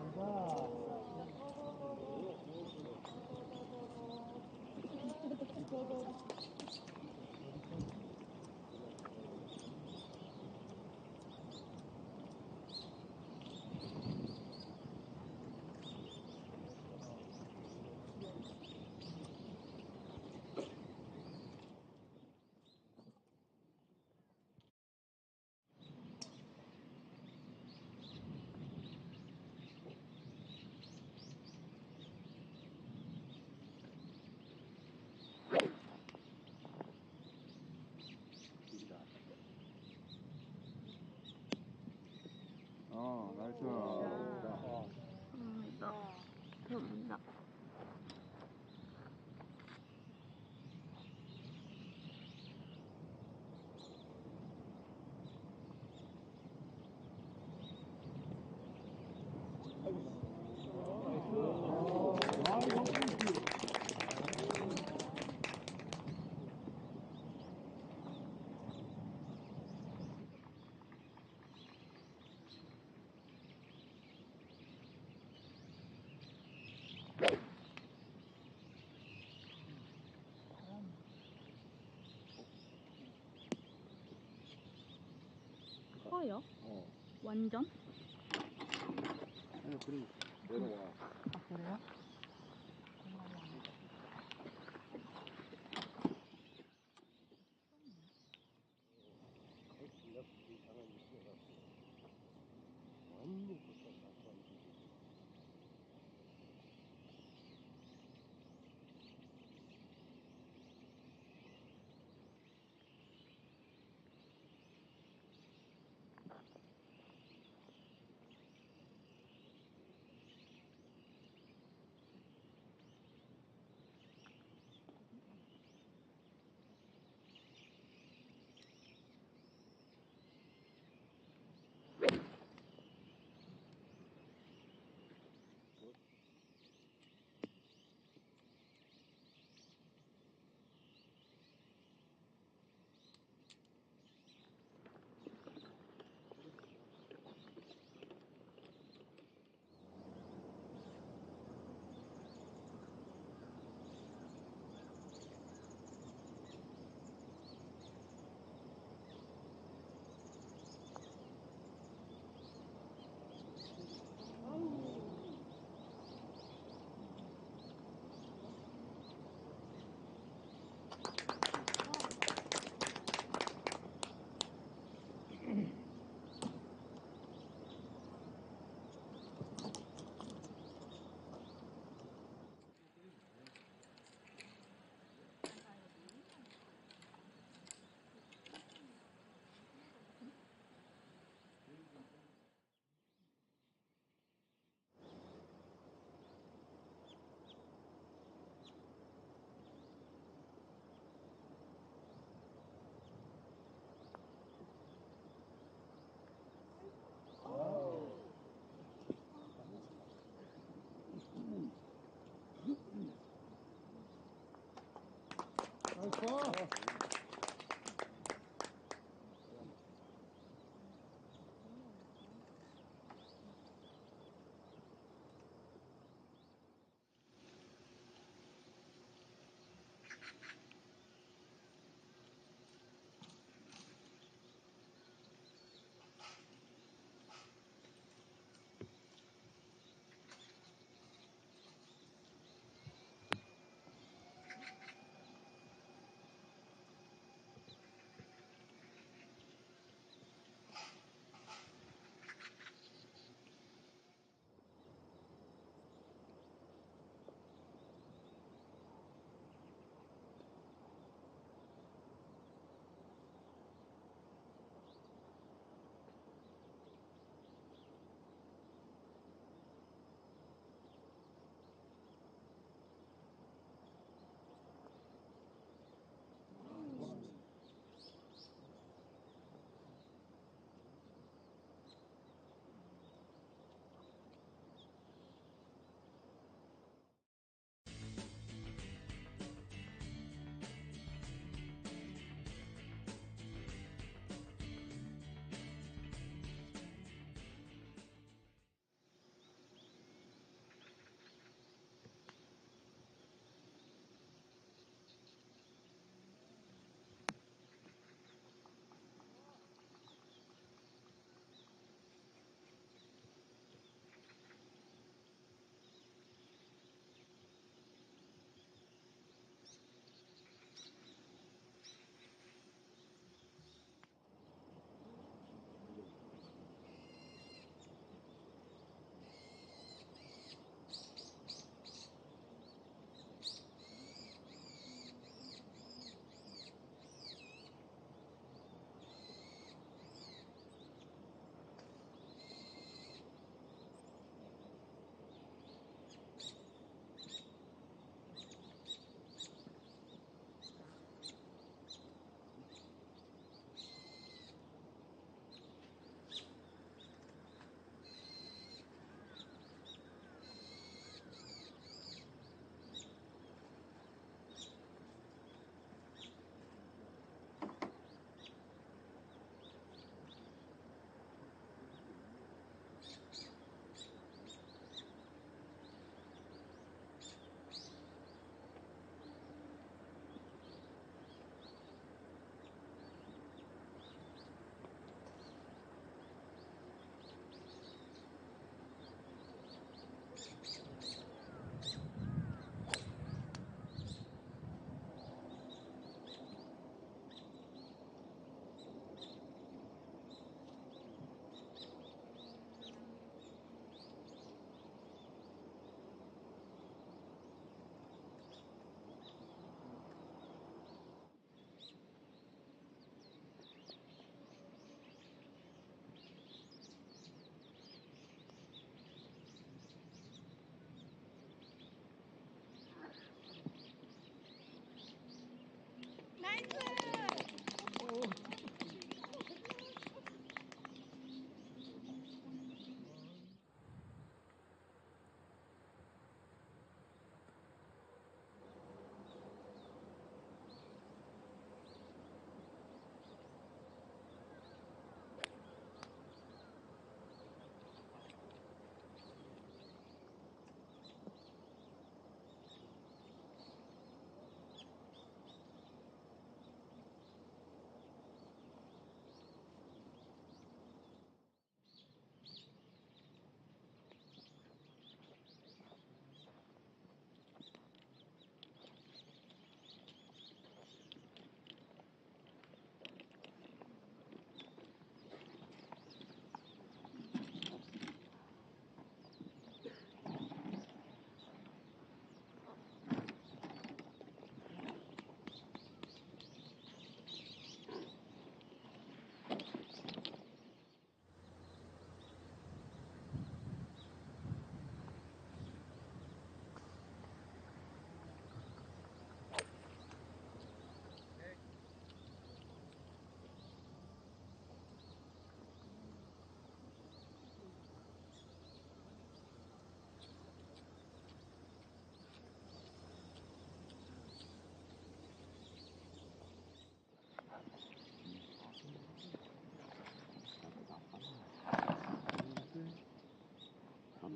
나이스. 들어온다. 커요? 완전? 아니, 그래. 내려와. 아, 그래요?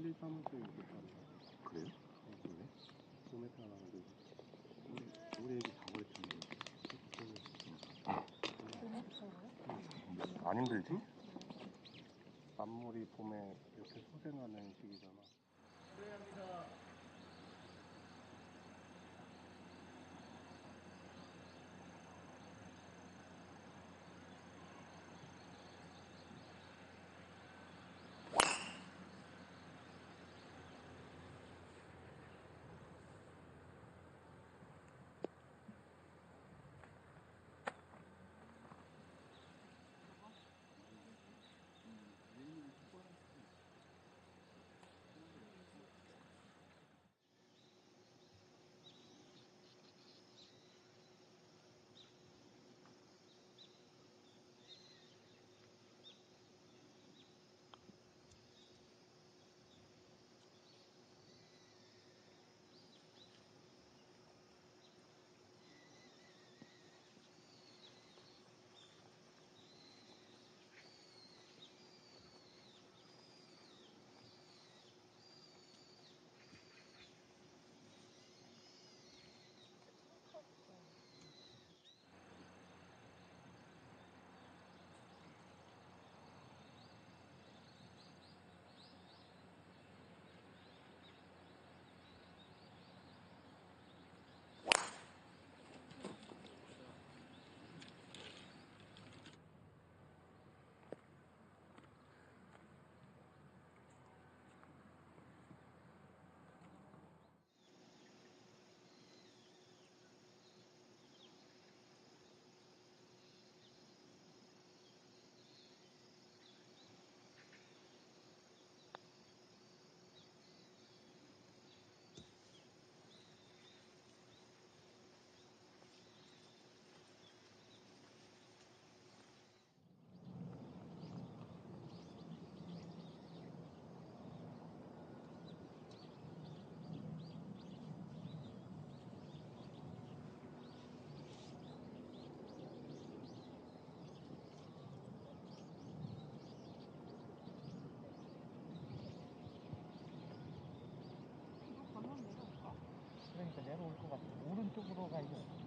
껍질 삶을 때 이렇게 빠르다. 그래요? 왜? 봄에 태어나가지고 우리 애기 4월에 태어나는 안 힘들지? 만물이 봄에 이렇게 소생하는 시기잖아. 그러니까 내려올 것 같아. 오른쪽으로 가야 돼.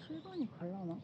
시간이 갈라나?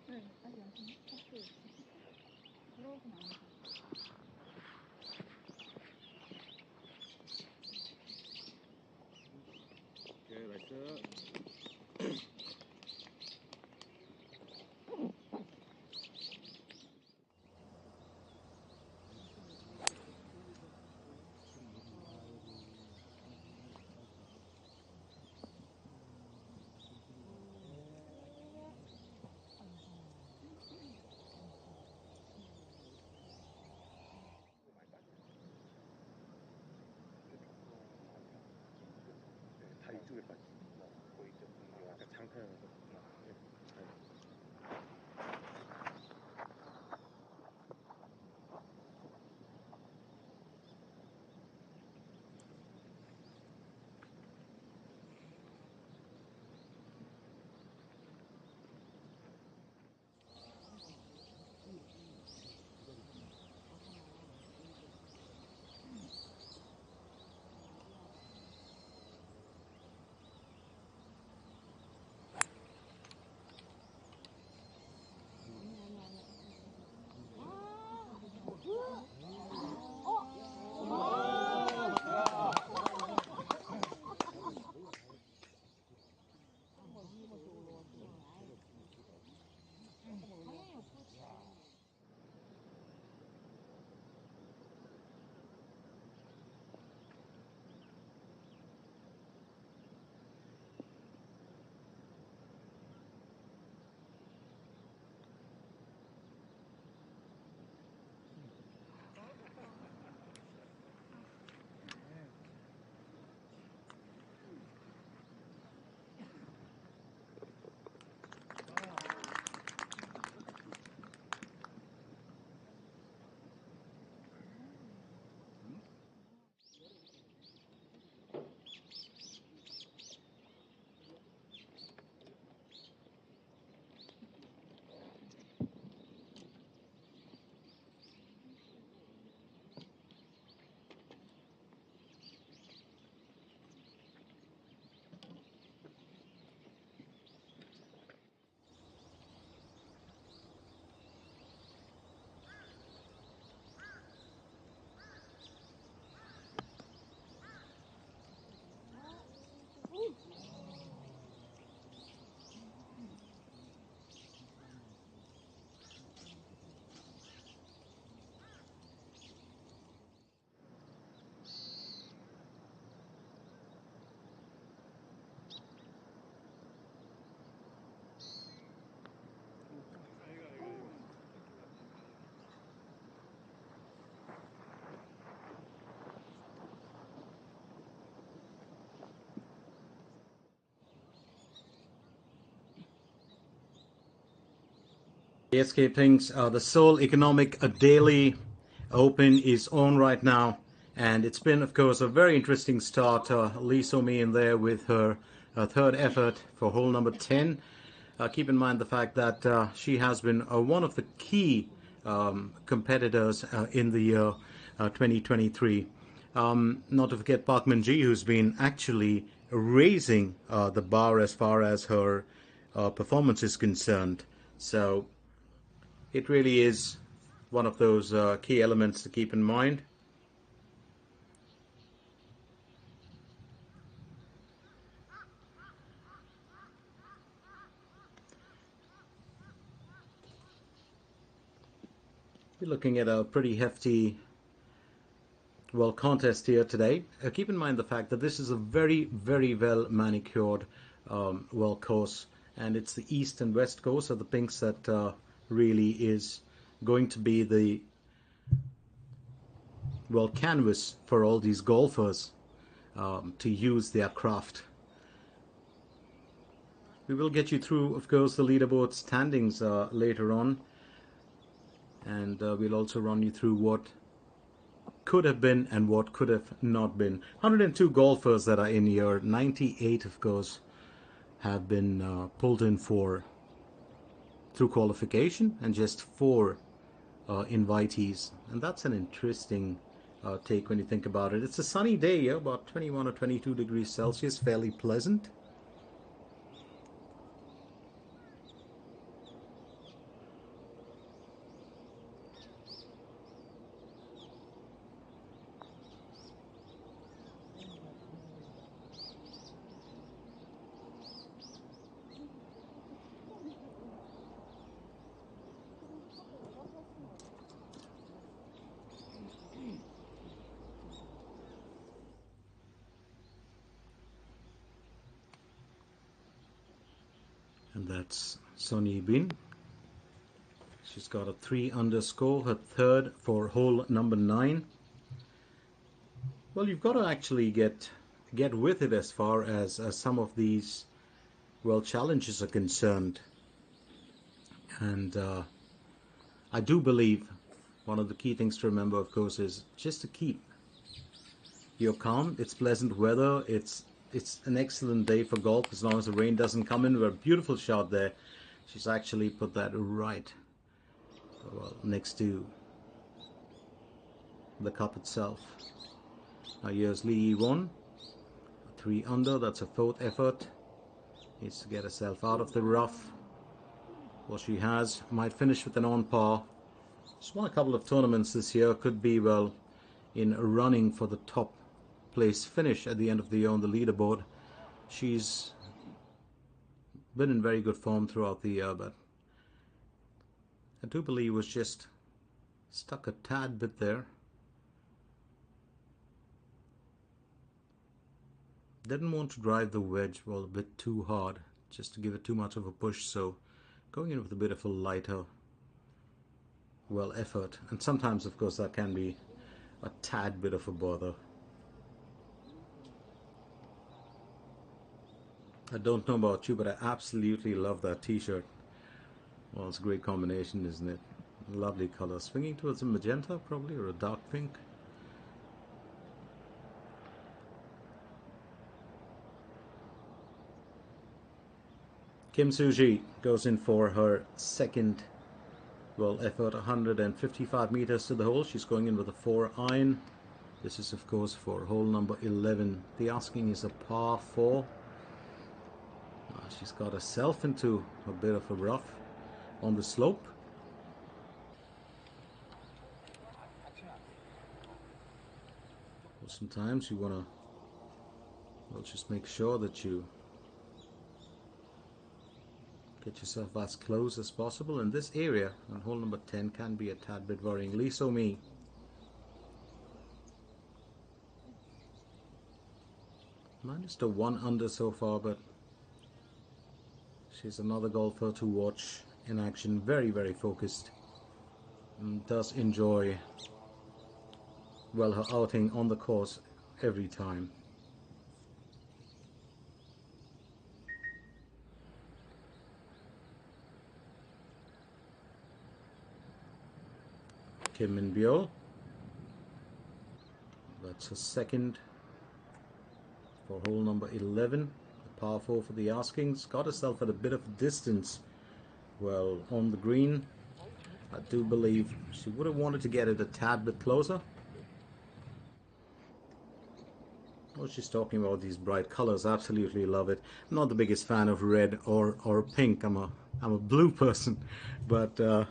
네, 아직 안 탔네. 들어오진 않아서. 오케이, 나이스. 네, 다 이쪽에 빠지. 거의 이쪽 아까 장타여서. 네, 다. SK Things, the Seoul Economic Daily Open is on right now, and it's been, of course, a very interesting start. Lee So-mi in there with her third effort for hole number 10. Keep in mind the fact that she has been one of the key competitors in the year 2023. Not to forget Park Min-ji, who's been actually raising the bar as far as her performance is concerned. So it really is one of those key elements to keep in mind. We're looking at a pretty hefty, well, contest here today. Keep in mind the fact that this is a very, very well manicured, well, course, and it's the east and west coast of the pinks that really is going to be the, well, canvas for all these golfers to use their craft. We will get you through, of course, the leaderboard standings later on, and we'll also run you through what could have been and what could have not been. 102 golfers that are in here, 98, of course, have been pulled in for through qualification, and just 4 invitees. And that's an interesting take when you think about it. It's a sunny day here, about 21 or 22 degrees Celsius, fairly pleasant. And that's Sonny Bin. She's got a 3 under score, her third for hole number 9. Well, you've got to actually get with it as far as some of these, well, challenges are concerned. And I do believe one of the key things to remember, of course, is just to keep your calm. It's pleasant weather. It's an excellent day for golf as long as the rain doesn't come in. A beautiful shot there. She's actually put that right, well, next to the cup itself. Now here's Lee Won, 3 under. That's a 4th effort. Needs to get herself out of the rough. Well, she has. Might finish with an on par. She's won a couple of tournaments this year. Could be, well, in running for the top place finish at the end of the year on the leaderboard. She's been in very good form throughout the year, but I do believe was just stuck a tad bit there. Didn't want to drive the wedge, well, a bit too hard, just to give it too much of a push, so going in with a bit of a lighter, well, effort. And sometimes, of course, that can be a tad bit of a bother. I don't know about you, but I absolutely love that t-shirt. Well, it's a great combination, isn't it? Lovely color. Swinging towards a magenta, probably, or a dark pink. Kim Soo-ji goes in for her second, well, effort, 155 meters to the hole. She's going in with a 4 iron. This is, of course, for hole number 11. The asking is a par 4. She's got herself into a bit of a rough on the slope. Well, sometimes you want to, well, just make sure that you get yourself as close as possible. In this area, on hole number 10, can be a tad bit worrying. Lee So-mi managed a 1 under so far, but she's another golfer to watch in action. Very, very focused. And does enjoy, well, her outing on the course every time. Kim Min Byul. That's her second for hole number 11. The par 4 for the askings. Got herself at a bit of a distance. Well, on the green, I do believe she would have wanted to get it a tad bit closer. Well, she's talking about these bright colors. Absolutely love it. I'm not the biggest fan of red or pink. I'm a blue person, but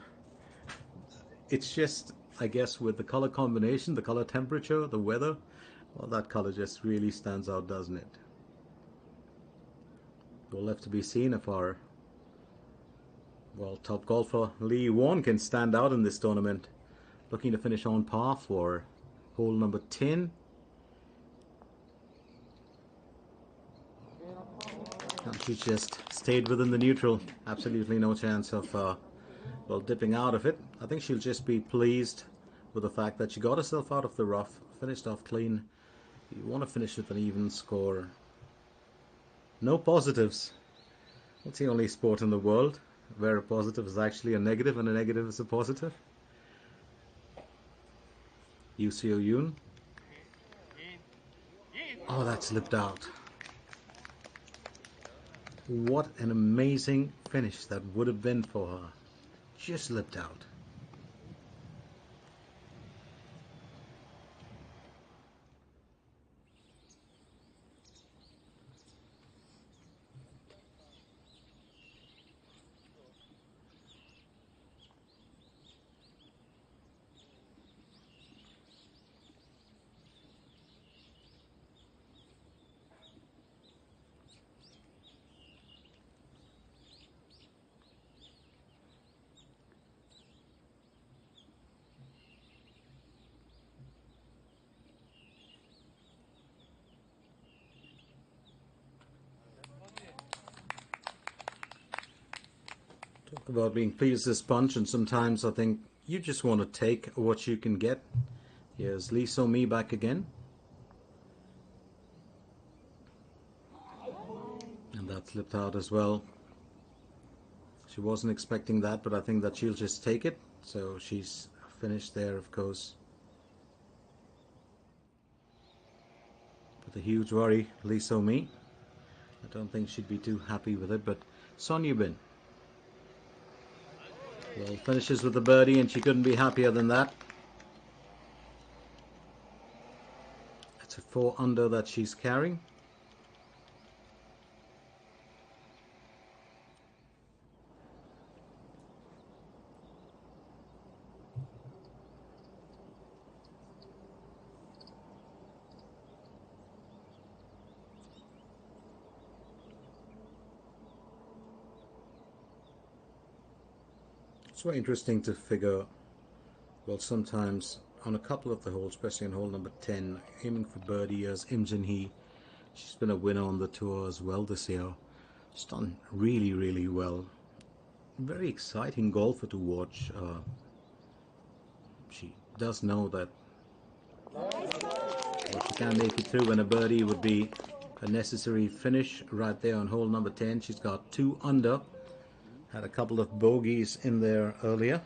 it's just, I guess, with the color combination, the color temperature, the weather, well, that color just really stands out, doesn't it? All left to be seen if our, well, top golfer Lee Won can stand out in this tournament. Looking to finish on par for hole number 10. And she just stayed within the neutral. Absolutely no chance of, well, dipping out of it. I think she'll just be pleased with the fact that she got herself out of the rough, finished off clean. You want to finish with an even score. No positives. It's the only sport in the world where a positive is actually a negative and a negative is a positive. Yoo Seo Yoon. Oh, that slipped out. What an amazing finish that would have been for her. Just slipped out. Talk about being pleased as punch, and sometimes I think you just want to take what you can get. Here's Lee So-mi back again. And that slipped out as well. She wasn't expecting that, but I think that she'll just take it. So she's finished there, of course. With a huge worry, Lee So-mi. I don't think she'd be too happy with it, but Son Yoo-bin, well, finishes with a birdie, and she couldn't be happier than that. It's a 4 under that she's carrying. It's very interesting to figure, well, sometimes on a couple of the holes, especially on hole number 10, aiming for birdie as Im Jin-hee. She's been a winner on the tour as well this year. She's done really, really well. Very exciting golfer to watch. She does know that, well, she can make it through, and a birdie would be a necessary finish right there on hole number 10. She's got 2 under. Had a couple of bogeys in there earlier.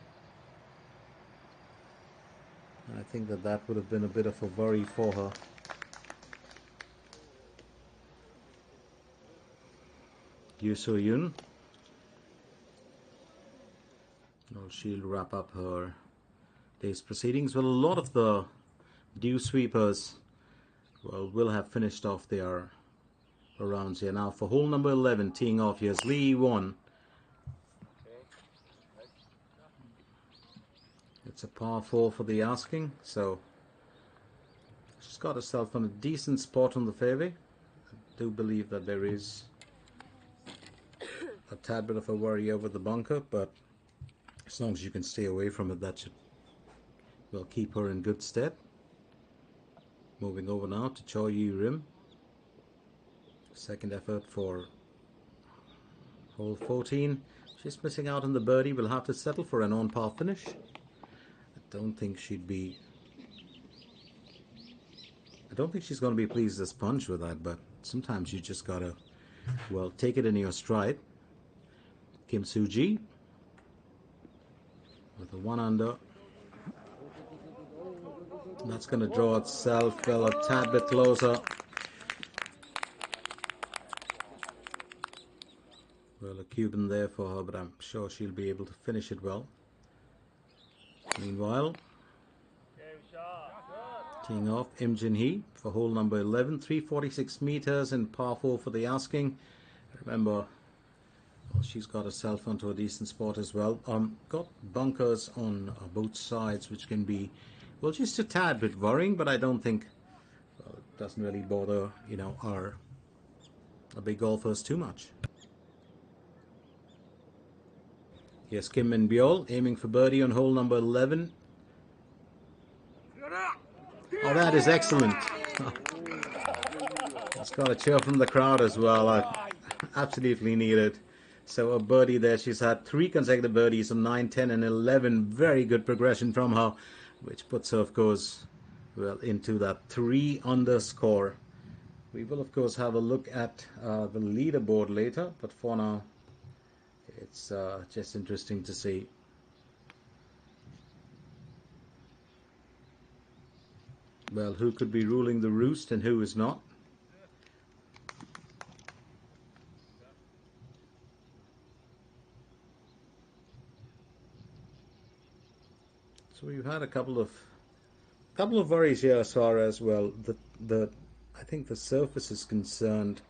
I think that that would have been a bit of a worry for her. Yoo Seo Yoon. Well, she'll wrap up her day's proceedings. Well, a lot of the dew sweepers, well, will have finished off their rounds here. Now for hole number 11, teeing off, here's Lee Won. It's a par 4 for the asking, so she's got herself on a decent spot on the fairway. I do believe that there is a tad bit of a worry over the bunker, but as long as you can stay away from it, that should, well, keep her in good stead. Moving over now to Choi Yoo Rim. Second effort for hole 14. She's missing out on the birdie. Will have to settle for an on-par finish. I don't think she'd be... I don't think she's going to be pleased as punch with that, but sometimes you just gotta, well, take it in your stride. Kim Soo-ji with a 1 under. That's going to draw itself, well, a tad bit closer. Well, a Cuban there for her, but I'm sure she'll be able to finish it well. Meanwhile, teeing off Im Jin Hee for hole number 11, 346 meters in par 4 for the asking. Remember, well, she's got herself onto a decent spot as well. Got bunkers on both sides, which can be, well, just a tad bit worrying, but I don't think, well, it doesn't really bother, you know, our big golfers too much. Here's Kim Min Byul aiming for birdie on hole number 11. Oh, that is excellent. It's got a cheer from the crowd as well. Absolutely needed. So a birdie there. She's had 3 consecutive birdies on 9, 10 and 11. Very good progression from her, which puts her, of course, well, into that 3 under score. We will, of course, have a look at the leaderboard later, but for now, it's just interesting to see. Well, who could be ruling the roost and who is not? So we've had a couple of worries here as far as, well, I think the surface is concerned.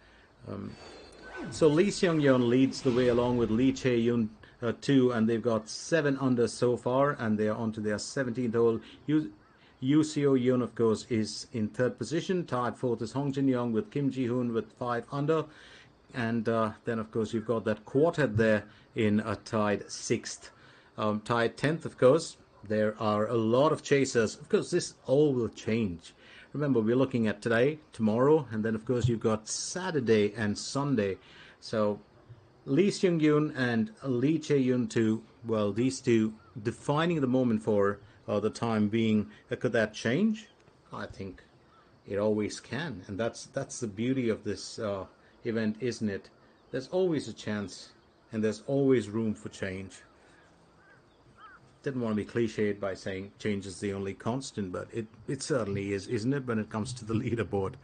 So Lee Seung-yeon leads the way along with Lee Chae-yoon 2, and they've got 7 under so far, and they are on to their 17th hole. Yoo Seo-yoon, of course, is in 3rd position. Tied 4th is Hong Jin-young with Kim Ji-hoon with 5 under. And then, of course, you've got that quartet there in tied 6th. Tied 10th, of course. There are a lot of chasers. Of course, this all will change. Remember, we're looking at today, tomorrow, and then, of course, you've got Saturday and Sunday. So Lee Seung-yoon and Lee Chae-yoon 2, well, these two defining the moment for the time being. Could that change? I think it always can, and that's the beauty of this event, isn't it? There's always a chance, and there's always room for change. Didn't want to be cliched by saying change is the only constant, but it certainly is, isn't it, when it comes to the leaderboard?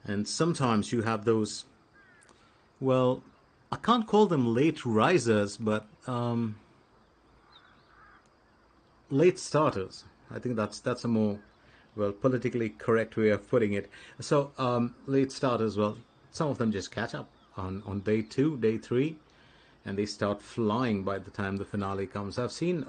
And sometimes you have those, well, I can't call them late risers, but late starters. I think that's a more, well, politically correct way of putting it. So late starters, well, some of them just catch up on day 2, day 3, and they start flying by the time the finale comes. I've seen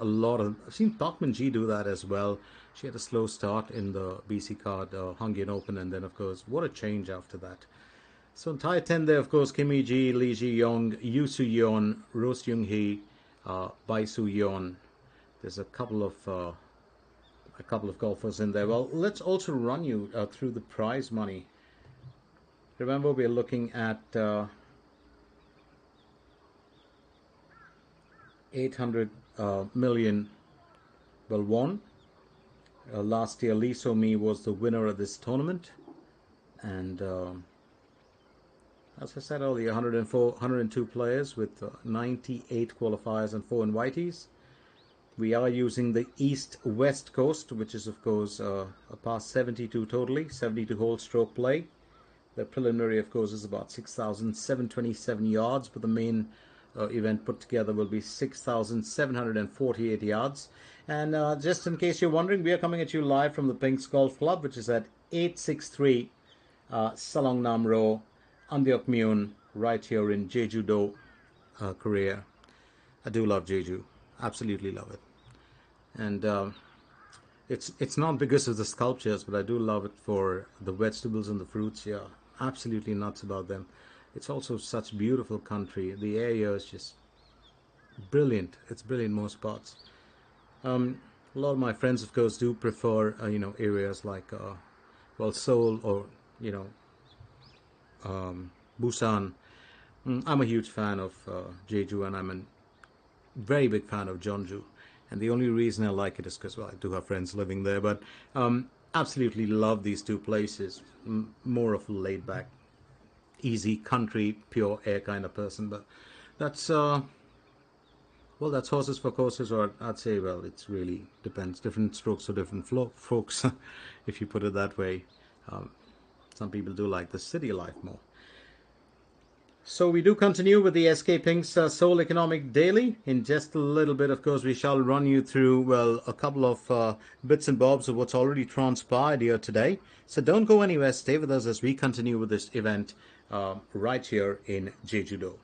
Park Min-ji do that as well. She had a slow start in the BC Card Hungarian Open, and then, of course, what a change after that. So in tie 10 there, of course, Kim Hee-ji, Lee Ji-young, Yoo Soo-yeon, Ro Seung-hee, Bai Soo-yeon. There's a couple of golfers in there. Well, let's also run you through the prize money. Remember, we're looking at 800 million won. Last year, Lee So-mi was the winner of this tournament, and as I said earlier, 102 players with 98 qualifiers and 4 invitees. We are using the east-west coast, which is, of course, a past 72 totally, 72 hole stroke play. The preliminary, of course, is about 6,727 yards, but the main event put together will be 6,748 yards. And just in case you're wondering, we are coming at you live from the Pinks Golf Club, which is at 863 Salongnam Road, Andeokmyeon, right here in Jeju-do, Korea. I do love Jeju. Absolutely love it. And it's not because of the sculptures, but I do love it for the vegetables and the fruits. Yeah, absolutely nuts about them. It's also such beautiful country. The air here is just brilliant. It's brilliant in most parts. A lot of my friends, of course, do prefer areas like well, Seoul or Busan. I'm a huge fan of Jeju, and I'm a very big fan of Jeonju. And the only reason I like it is because, well, I do have friends living there, but absolutely love these two places. More of a laid-back, easy country, pure air kind of person. But that's, well, Well, that's horses for courses, or I'd say, well, it's really depends. Different strokes for different folks, if you put it that way. Um, some people do like the city life more. So we do continue with the SK Pink's Seoul Economic Daily. In just a little bit, of course, we shall run you through, well, a couple of bits and bobs of what's already transpired here today. So don't go anywhere. Stay with us as we continue with this event right here in Jeju-do.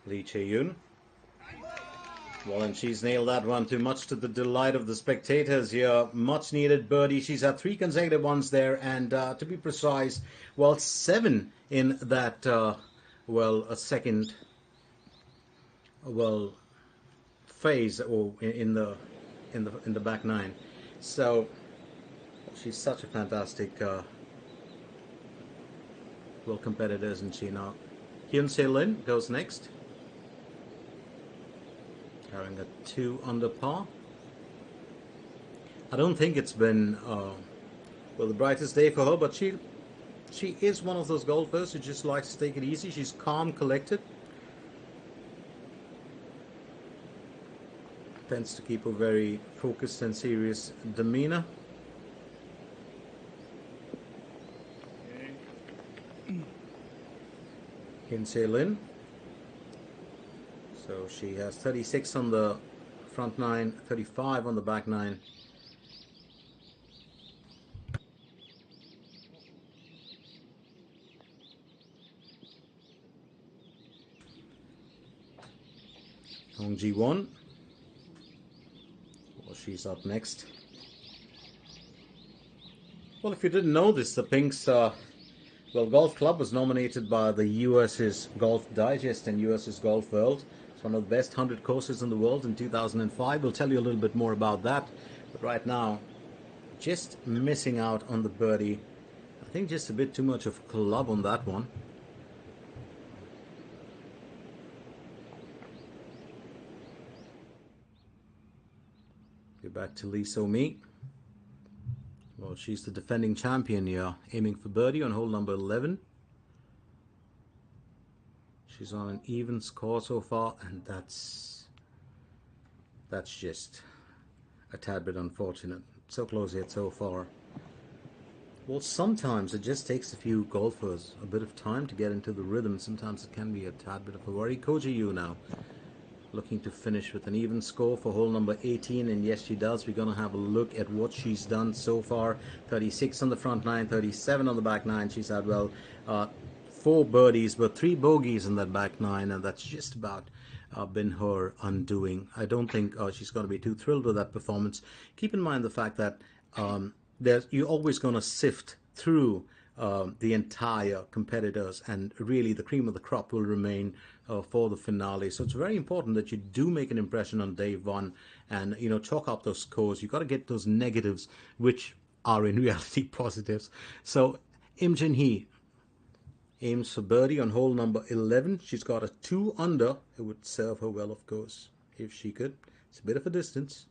Lee Chae-yoon. Well, and she's nailed that one too, much to the delight of the spectators here. Much needed birdie. She's had 3 consecutive ones there, and to be precise, well, 7 in that, well, a second, well, phase, or in the back 9. So she's such a fantastic, well, competitor, isn't she? Now, Hyun Se-lin goes next, carrying a 2 under par. I don't think it's been well, the brightest day for her, but she is one of those golfers who just likes to take it easy. She's calm, collected, tends to keep a very focused and serious demeanor. Hyun Se-lin. So she has 36 on the front 9, 35 on the back 9. Hong Ji-won. Well, she's up next. Well, if you didn't know this, the Pinks, well, Golf Club was nominated by the US's Golf Digest and US's Golf World. It's one of the best 100 courses in the world in 2005. We'll tell you a little bit more about that. But right now, just missing out on the birdie. I think just a bit too much of club on that one. Go back to Lee So-mi. Well, she's the defending champion here, aiming for birdie on hole number 11. She's on an even score so far, and that's just a tad bit unfortunate. So close yet so far. Well, sometimes it just takes a few golfers a bit of time to get into the rhythm. Sometimes it can be a tad bit of a worry. Ko Ji-yoo now looking to finish with an even score for hole number 18, and yes, she does. We're going to have a look at what she's done so far. 36 on the front 9, 37 on the back 9. She's had, well, 4 birdies, but 3 bogeys in that back 9, and that's just about been her undoing. I don't think she's going to be too thrilled with that performance. Keep in mind the fact that you're always going to sift through the entire competitors, and really the cream of the crop will remain for the finale. So it's very important that you do make an impression on day 1 and, you know, chalk up those scores. You've got to get those negatives, which are in reality positives. So Im Jin Hee aims for birdie on hole number 11. She's got a 2 under. It would serve her well, of course, if she could. It's a bit of a distance.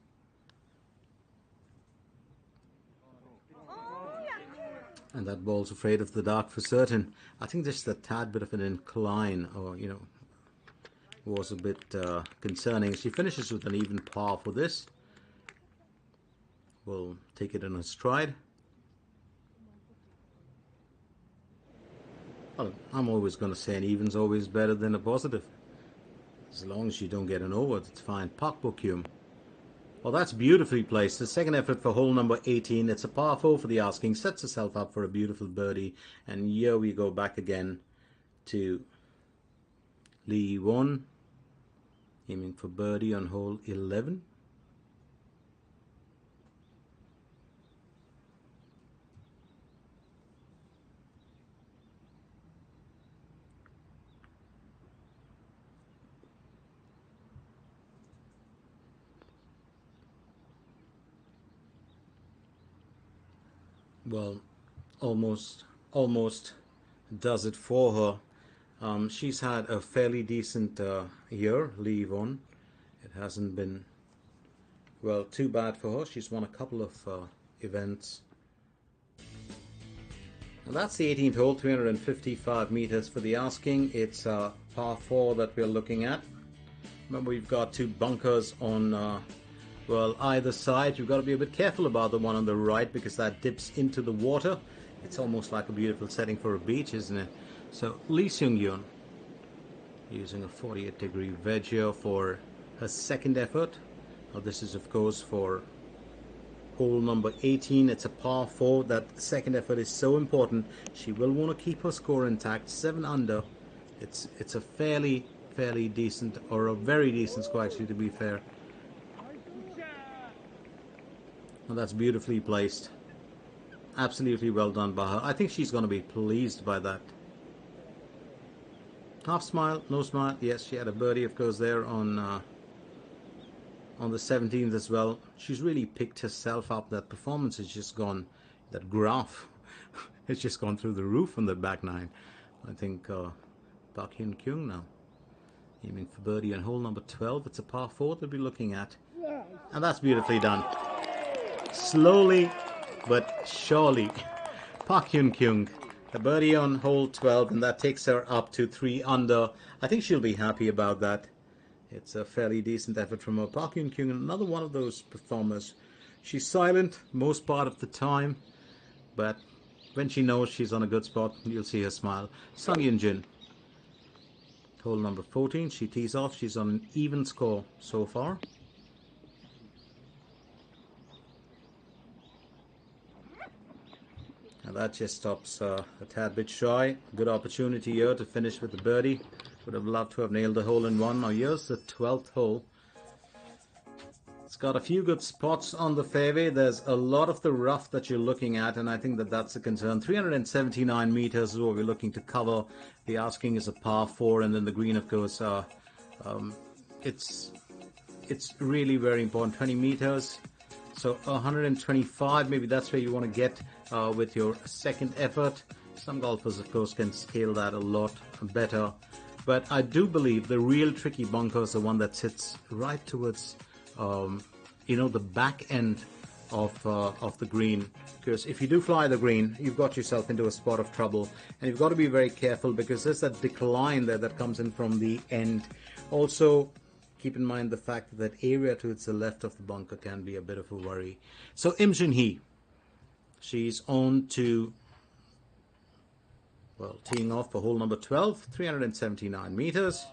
And that ball's afraid of the dark for certain. I think just a tad bit of an incline, or, you know, was a bit concerning. She finishes with an even par for this. We'll take it in a stride. Well, I'm always going to say an even's always better than a positive. As long as you don't get an over, it's fine. Park Bokyum. Well, that's beautifully placed. The second effort for hole number 18. It's a par 4 for the asking. Sets herself up for a beautiful birdie. And here we go back again to Lee Won, aiming for birdie on hole 11. Well, almost does it for her. She's had a fairly decent year, Lee Won. It hasn't been, well, too bad for her. She's won a couple of events. And that's the 18th hole, 355 meters for the asking. It's par 4 that we're looking at. Remember, we've got 2 bunkers on well, either side. You've got to be a bit careful about the one on the right because that dips into the water. It's almost like a beautiful setting for a beach, isn't it? So Lee Seung-yoon using a 48-degree wedge here for her second effort. Now this is, of course, for hole number 18. It's a par 4. That second effort is so important. She will want to keep her score intact. 7 under. It's a fairly decent, or a very decent score, actually, to be fair. And that's beautifully placed. Absolutely well done by her. I think she's going to be pleased by that. Half smile, no smile. Yes, she had a birdie, of course, there on the 17th as well. She's really picked herself up. That performance has just gone, that graph has just gone through the roof on the back 9. I think Park Hyun-kyung now aiming for birdie on hole number 12. It's a par 4 they'll be looking at. And that's beautifully done. Slowly but surely, Park Hyun-kyung, a birdie on hole 12, and that takes her up to 3 under. I think she'll be happy about that. It's a fairly decent effort from her. Park Hyun-kyung, another one of those performers. She's silent most part of the time, but when she knows she's on a good spot, you'll see her smile. Sung Yun-jin, hole number 14. She tees off. She's on an even score so far. And that just stops a tad bit shy. Good opportunity here to finish with the birdie. Would have loved to have nailed the hole in one. Now here's the 12th hole. It's got a few good spots on the fairway. There's a lot of the rough that you're looking at, and I think that that's a concern. 379 meters is what we're looking to cover. The asking is a par 4, and then the green, of course, it's really very important. 20 meters. So 125, maybe that's where you want to get with your second effort. Some golfers, of course, can scale that a lot better. But I do believe the real tricky bunker is the one that sits right towards, the back end of the green. Because if you do fly the green, you've got yourself into a spot of trouble. And you've got to be very careful because there's that decline there that comes in from the end. Also, keep in mind the fact that area to the left of the bunker can be a bit of a worry. So Im Jin Hee, she's on to, well, teeing off for hole number 12, 379 meters.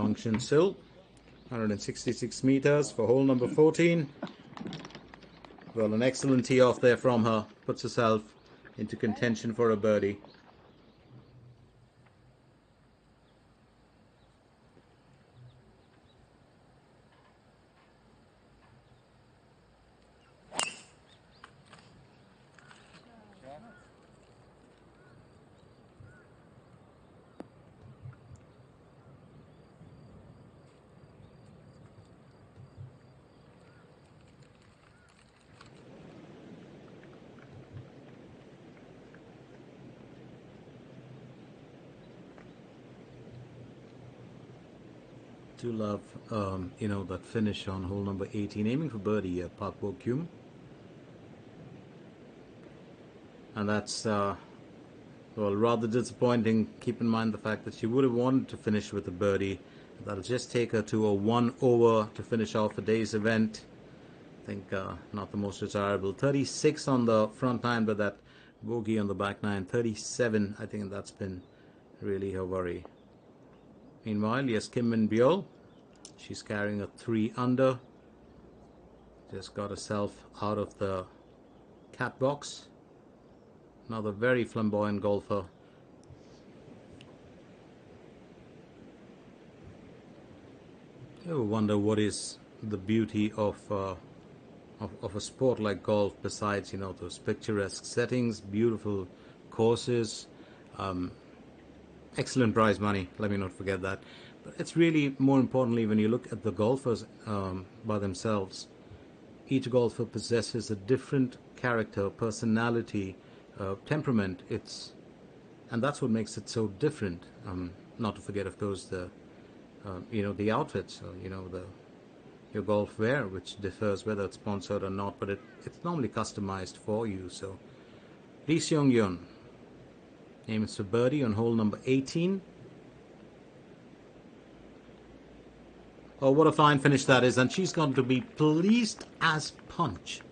Bangshan Seoul. 166 meters for hole number 14. Well, an excellent tee off there from her. Puts herself into contention for a birdie. Do love, that finish on hole number 18, aiming for birdie, Park Bo Kyum. And that's, rather disappointing. Keep in mind the fact that she would have wanted to finish with a birdie. That'll just take her to a 1 over to finish off the day's event. I think not the most desirable. 36 on the front nine, but that bogey on the back nine. 37, I think that's been really her worry. Meanwhile, yes, Kim Min Byul, she's carrying a 3 under. Just got herself out of the cat box. Another very flamboyant golfer. You ever wonder what is the beauty of a sport like golf besides, those picturesque settings, beautiful courses, excellent prize money, let me not forget that. But it's really more importantly when you look at the golfers by themselves. Each golfer possesses a different character, personality, temperament. And that's what makes it so different. Not to forget, of course, the outfits, your golf wear, which differs whether it's sponsored or not, but it's normally customized for you. So Lee Seung Yeon aims for birdie on hole number 18. Oh, what a fine finish that is, and she's going to be pleased as punch.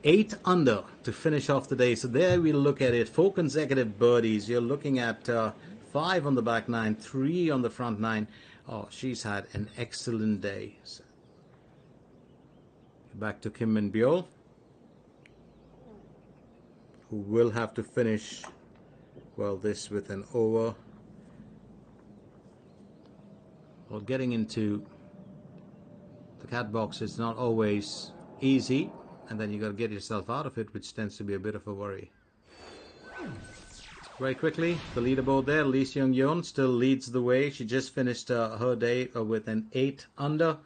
8 under to finish off the day. So there we look at it. 4 consecutive birdies. You're looking at 5 on the back nine, 3 on the front nine. Oh, she's had an excellent day. So back to Kim Min Byul, who will have to finish, this with an over. Well, getting into the cat box is not always easy, and then you got to get yourself out of it, which tends to be a bit of a worry. Very quickly, the leaderboard there, Lee Seung Yeon still leads the way. She just finished her day with an 8 under.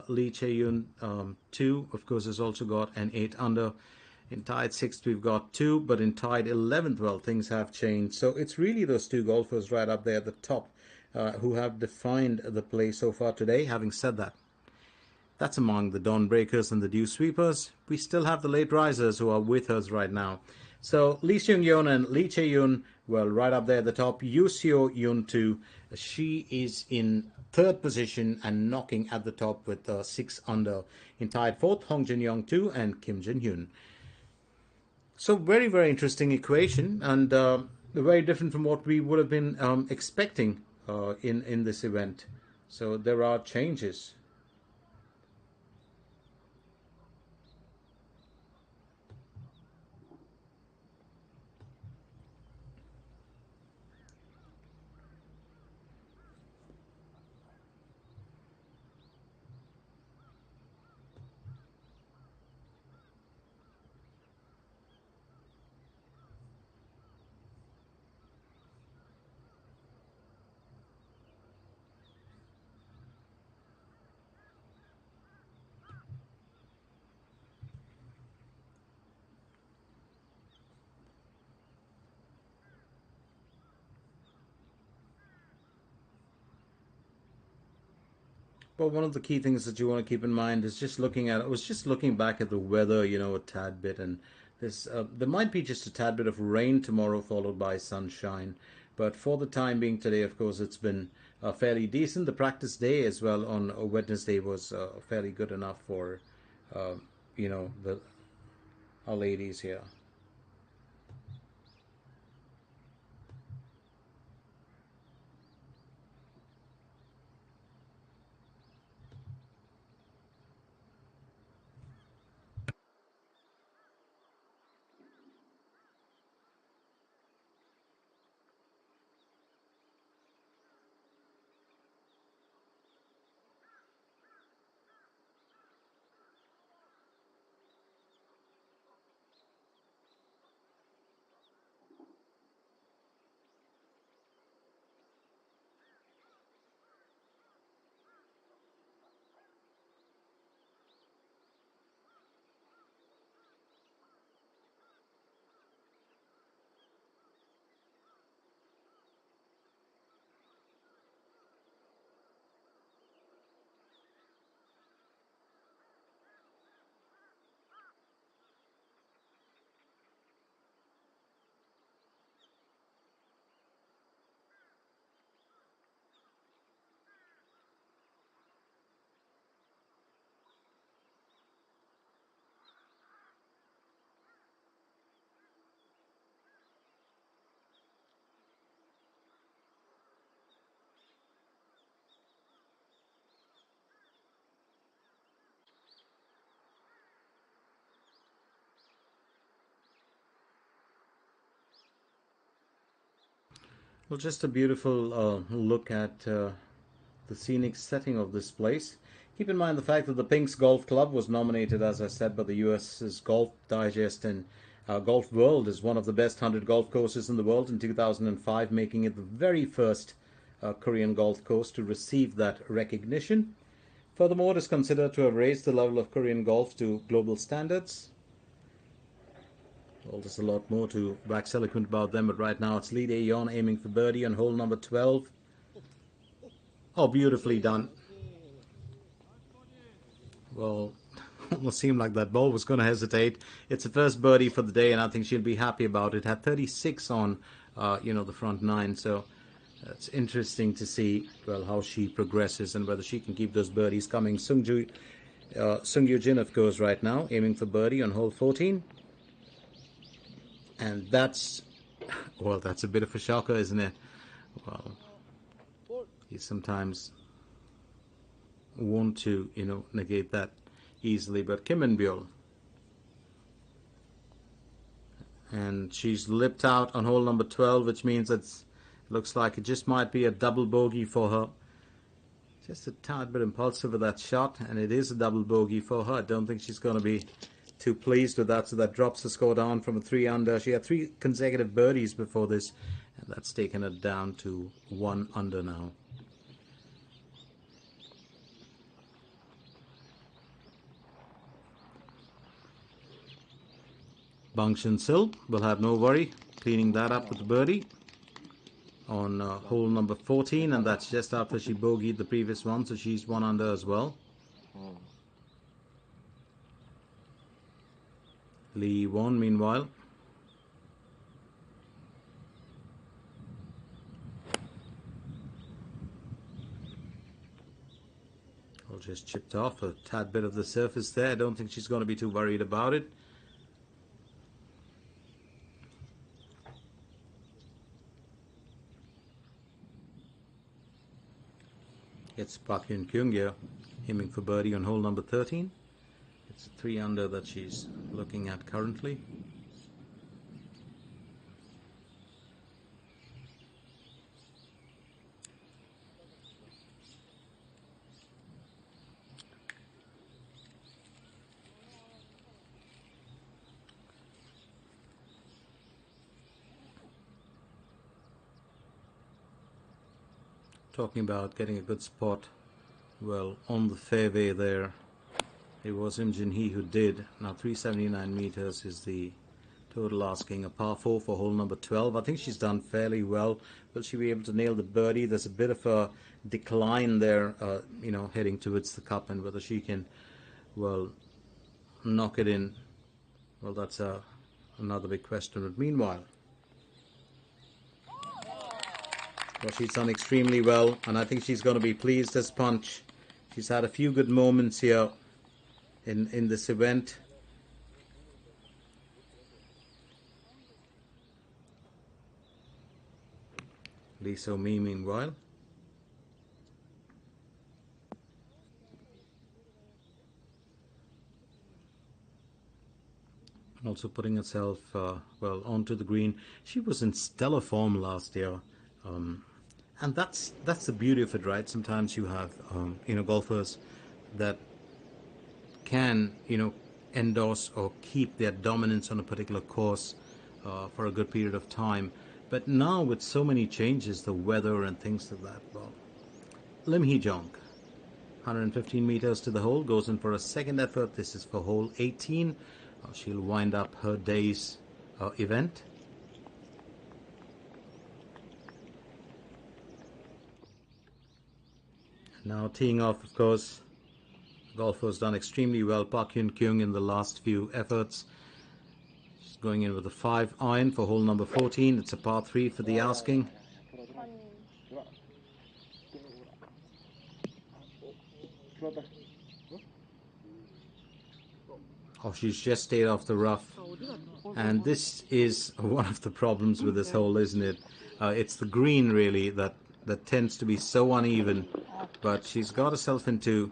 Lee Chae-yoon 2, of course, has also got an 8 under. In tied 6th, we've got 2, but in tied 11th, things have changed. So it's really those 2 golfers right up there at the top who have defined the play so far today. Having said that, that's among the dawn breakers and the dew sweepers. We still have the late risers who are with us right now. So Lee Seung Yeon and Lee Chae-yoon, right up there at the top. Yoo Seo Yoon 2, she is in 3rd position and knocking at the top with 6 under. In tied 4th, Hong Jin Young 2 and Kim Jin Hyun. So very, very interesting equation, and very different from what we would have been expecting in this event. So there are changes. But one of the key things that you want to keep in mind is I was just looking back at the weather, a tad bit, and there might be just a tad bit of rain tomorrow followed by sunshine. But for the time being today, of course, it's been fairly decent. The practice day as well on Wednesday was fairly good enough for, our ladies here. Well, just a beautiful look at the scenic setting of this place. Keep in mind the fact that the Pinks Golf Club was nominated, as I said, by the US's Golf Digest and Golf World as one of the best 100 golf courses in the world in 2005, making it the very first Korean golf course to receive that recognition. Furthermore, it is considered to have raised the level of Korean golf to global standards. Well, there's a lot more to wax eloquent about them, but right now it's lead Aeon aiming for birdie on hole number 12. Oh, beautifully done. Well, almost seemed like that ball was going to hesitate. It's the first birdie for the day, and I think she'll be happy about it. Had 36 on, the front nine, so it's interesting to see, well, how she progresses and whether she can keep those birdies coming. Sung Yoo-jin, of course, right now aiming for birdie on hole 14. And that's, well, that's a bit of a shocker, isn't it? Well, you sometimes want to, negate that easily, but Kim In-byul. And she's lipped out on hole number 12, which means it looks like it just might be a double bogey for her. Just a tad bit impulsive with that shot, and it is a double bogey for her. I don't think she's going to be too pleased with that, so that drops the score down from a 3 under. She had 3 consecutive birdies before this, and that's taken it down to 1 under now. Bang Shin-sil will have no worry cleaning that up with birdie on hole number 14, and that's just after she bogeyed the previous one, so she's 1 under as well. Lee Won, meanwhile, just chipped off a tad bit of the surface there. I don't think she's going to be too worried about it. It's Park Hyun-kyung here, aiming for birdie on hole number 13. It's a 3 under that she's looking at currently. Talking about getting a good spot, well, on the fairway there, it was Im Jin-hee who did. Now 379 meters is the total asking. A par 4 for hole number 12. I think she's done fairly well. Will she be able to nail the birdie? There's a bit of a decline there, heading towards the cup, and whether she can, well, knock it in, well, that's another big question. But meanwhile, well, she's done extremely well, and I think she's going to be pleased as punch. She's had a few good moments here in this event. Lee So-mi, meanwhile, also putting herself well onto the green. She was in stellar form last year. And that's the beauty of it, right? Sometimes you have golfers that can endorse or keep their dominance on a particular course for a good period of time. But now with so many changes, the weather and things like that, well, Lim Hee-jong, 115 meters to the hole, goes in for a second effort. This is for hole 18. She'll wind up her day's event. Now teeing off, of course, golfer's done extremely well. Park Hyun-kyung in the last few efforts. She's going in with a 5 iron for hole number 14. It's a par 3 for the asking. Oh, she's just stayed off the rough. And this is one of the problems with this hole, isn't it? It's the green, really, that tends to be so uneven. But she's got herself into,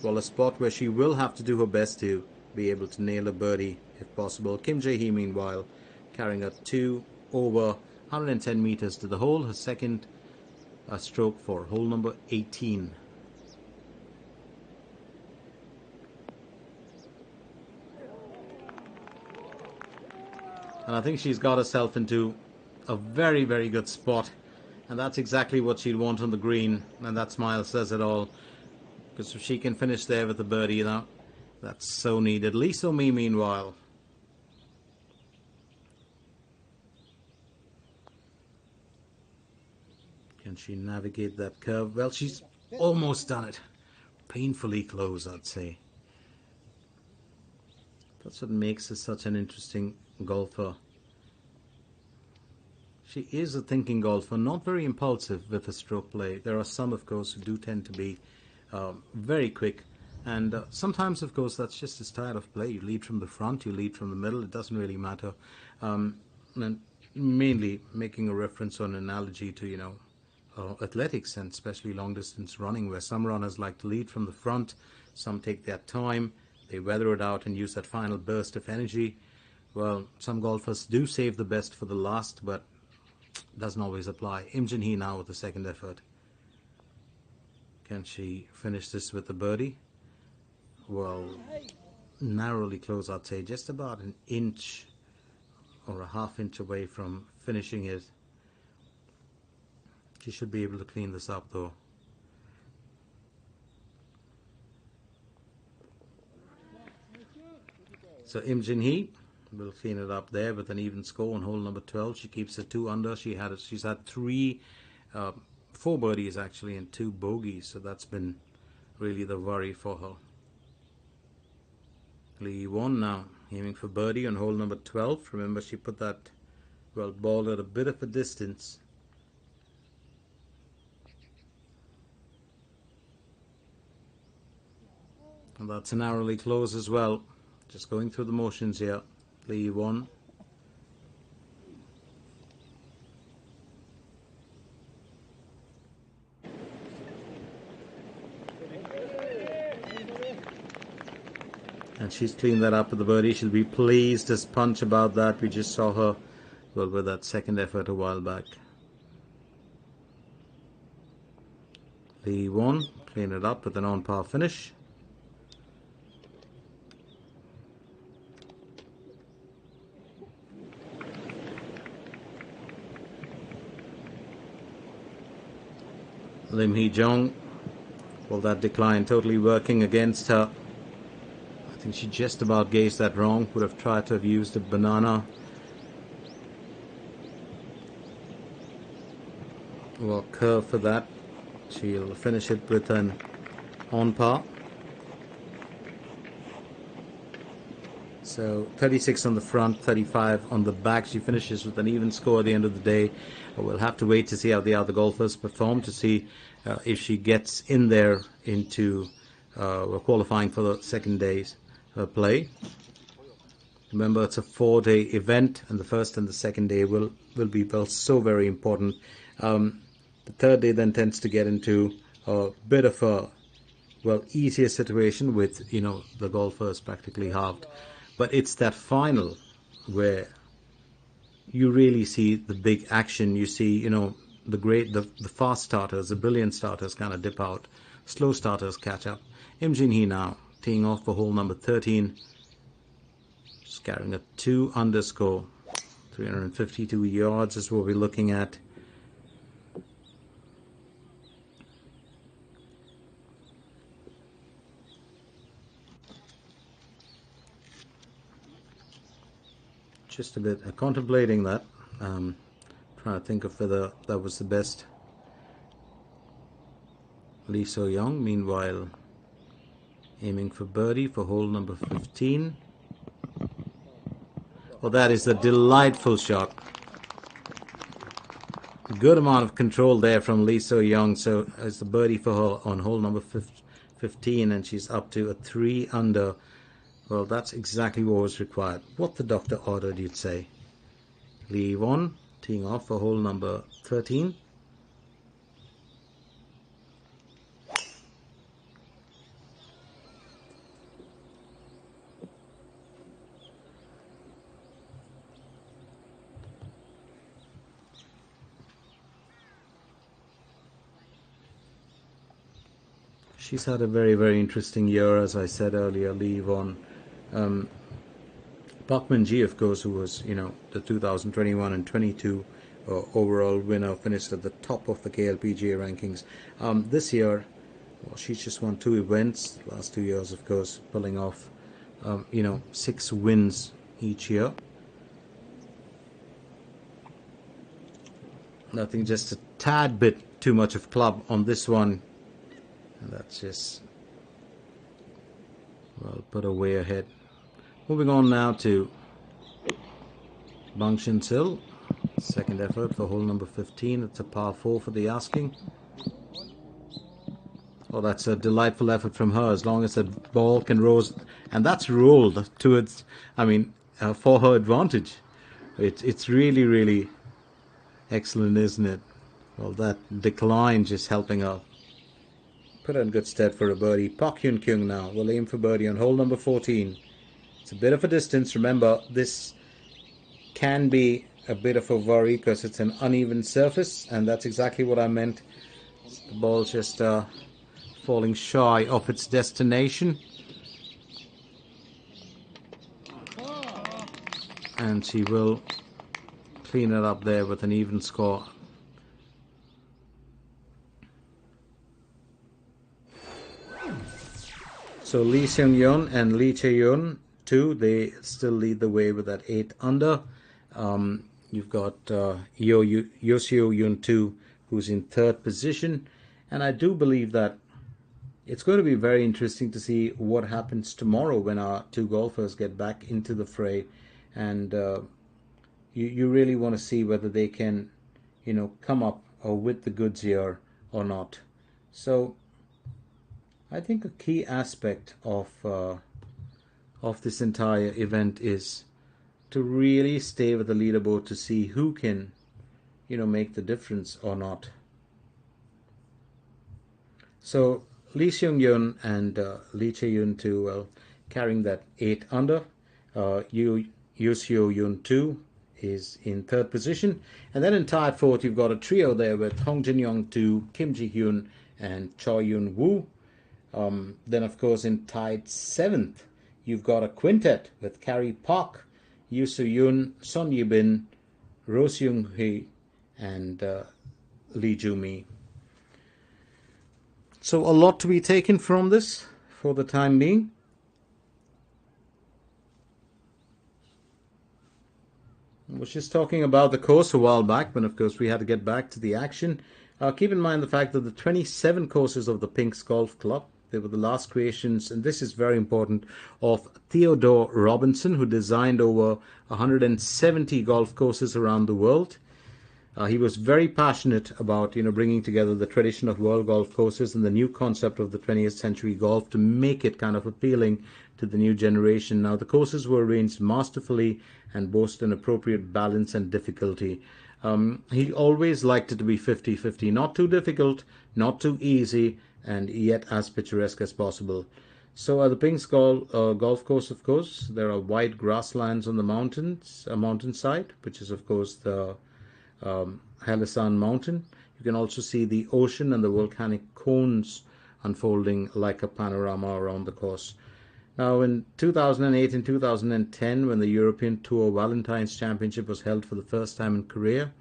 well, a spot where she will have to do her best to be able to nail a birdie if possible. Kim Jae-hee, meanwhile, carrying a 2 over 110 meters to the hole. Her second stroke for hole number 18. And I think she's got herself into a very, very good spot. And that's exactly what she'd want on the green. And that smile says it all. Because if she can finish there with a birdie, you know, that's so needed. Lee So-mi, meanwhile. Can she navigate that curve? Well, she's almost done it. Painfully close, I'd say. That's what makes her such an interesting golfer. She is a thinking golfer, not very impulsive with her stroke play. There are some, of course, who do tend to be very quick. And sometimes, of course, that's just a style of play. You lead from the front, you lead from the middle. It doesn't really matter. And mainly making a reference or an analogy to, you know, athletics and especially long-distance running, where some runners like to lead from the front, some take their time, they weather it out and use that final burst of energy. Well, some golfers do save the best for the last, but doesn't always apply. Im Jin-hee now with the second effort. Can she finish this with a birdie? Well, narrowly close, I'd say, just about an inch or a half inch away from finishing it. She should be able to clean this up, though. So Im Jin-hee will clean it up there with an even score on hole number 12. She keeps it 2 under. She's had 4 birdies actually and 2 bogeys, so that's been really the worry for her. Lee Won now aiming for birdie on hole number 12. Remember, she put that ball at a bit of a distance. And that's narrowly close as well. Just going through the motions here. Lee Won. And she's cleaned that up with the birdie. She'll be pleased as punch about that. We just saw her with that second effort a while back. Lee Won clean it up with an on-par finish. Lim Hee-jung, well, that decline totally working against her. I think she just about gauged that wrong. Would have tried to have used a banana. Well, curve for that. She'll finish it with an on par. So 36 on the front, 35 on the back. She finishes with an even score at the end of the day. We'll have to wait to see how the other golfers perform to see if she gets in there into qualifying for the second day's play. Remember, it's a 4-day event, and the first and the second day will be so very important. The third day then tends to get into a bit of a easier situation with, you know, the golfers practically halved. But it's that final where you really see the big action. You see, you know, the fast starters, the brilliant starters kind of dip out. Slow starters catch up. Im Jin-hee now teeing off for hole number 13. Just carrying a 2 under score. 352 yards is what we're looking at. Just a bit contemplating that, trying to think of whether that was the best. Lee So-young meanwhile aiming for birdie for hole number 15. Well, that is a delightful shot. Good amount of control there from Lee So-young. So it's the birdie for her on hole number 15, and she's up to a 3 under. Well, that's exactly what was required. What the doctor ordered, you'd say. Lee Won teeing off for hole number 13. She's had a very, very interesting year, as I said earlier, Lee Won. Parkman G, of course, who was, the 2021 and 22 overall winner, finished at the top of the KLPGA rankings. This year, well, she's just won 2 events. Last 2 years, of course, pulling off, 6 wins each year. Nothing, just a tad bit too much of club on this one. And that's just, well, put away ahead. Moving on now to Bang Shin Sil. Second effort for hole number 15. It's a par 4 for the asking. Oh, that's a delightful effort from her, as long as the ball can roll. And that's rolled towards, for her advantage. It's really, really excellent, isn't it? Well, that decline just helping her put her in good stead for a birdie. Park Hyun Kyung now will aim for birdie on hole number 14. It's a bit of a distance. Remember, this can be a bit of a worry because it's an uneven surface, and that's exactly what I meant. The ball's just falling shy of its destination. And she will clean it up there with an even score. So Lee Seung-yeon and Lee Chae-yeon, too, they still lead the way with that 8 under. You've got Yoseo Yun 2, who's in 3rd position. And I do believe that it's going to be very interesting to see what happens tomorrow when our 2 golfers get back into the fray. And you really want to see whether they can, come up with the goods here or not. So I think a key aspect of this entire event is to really stay with the leaderboard to see who can, make the difference or not. So Lee Seung-yeon and Lee Chae-yeon too, well, carrying that 8 under. Yoseo Yun 2 is in 3rd position. And then in tied 4th, you've got a trio there with Hong Jin-young 2, Kim Ji-hyun, and Choi Yun-woo. Then, of course, in tied 7th, you've got a quintet with Carrie Park, Yoo Soo-yoon, Son Yi-bin, Ro Seung-hee, and Lee Joo-mi. So a lot to be taken from this for the time being. I was just talking about the course a while back, but of course we had to get back to the action. Keep in mind the fact that the 27 courses of the Pinks Golf Club, they were the last creations, and this is very important, of Theodore Robinson, who designed over 170 golf courses around the world. He was very passionate about, bringing together the tradition of world golf courses and the new concept of the 20th century golf to make it kind of appealing to the new generation. Now, the courses were arranged masterfully and boast an appropriate balance and difficulty. He always liked it to be 50-50, not too difficult, not too easy, and yet as picturesque as possible. So at the Pinks Golf Course, of course, there are wide grasslands on the mountainside, which is, of course, the Halisan Mountain. You can also see the ocean and the volcanic cones unfolding like a panorama around the course. Now, in 2008 and 2010, when the European Tour Valentine's Championship was held for the first time in Korea,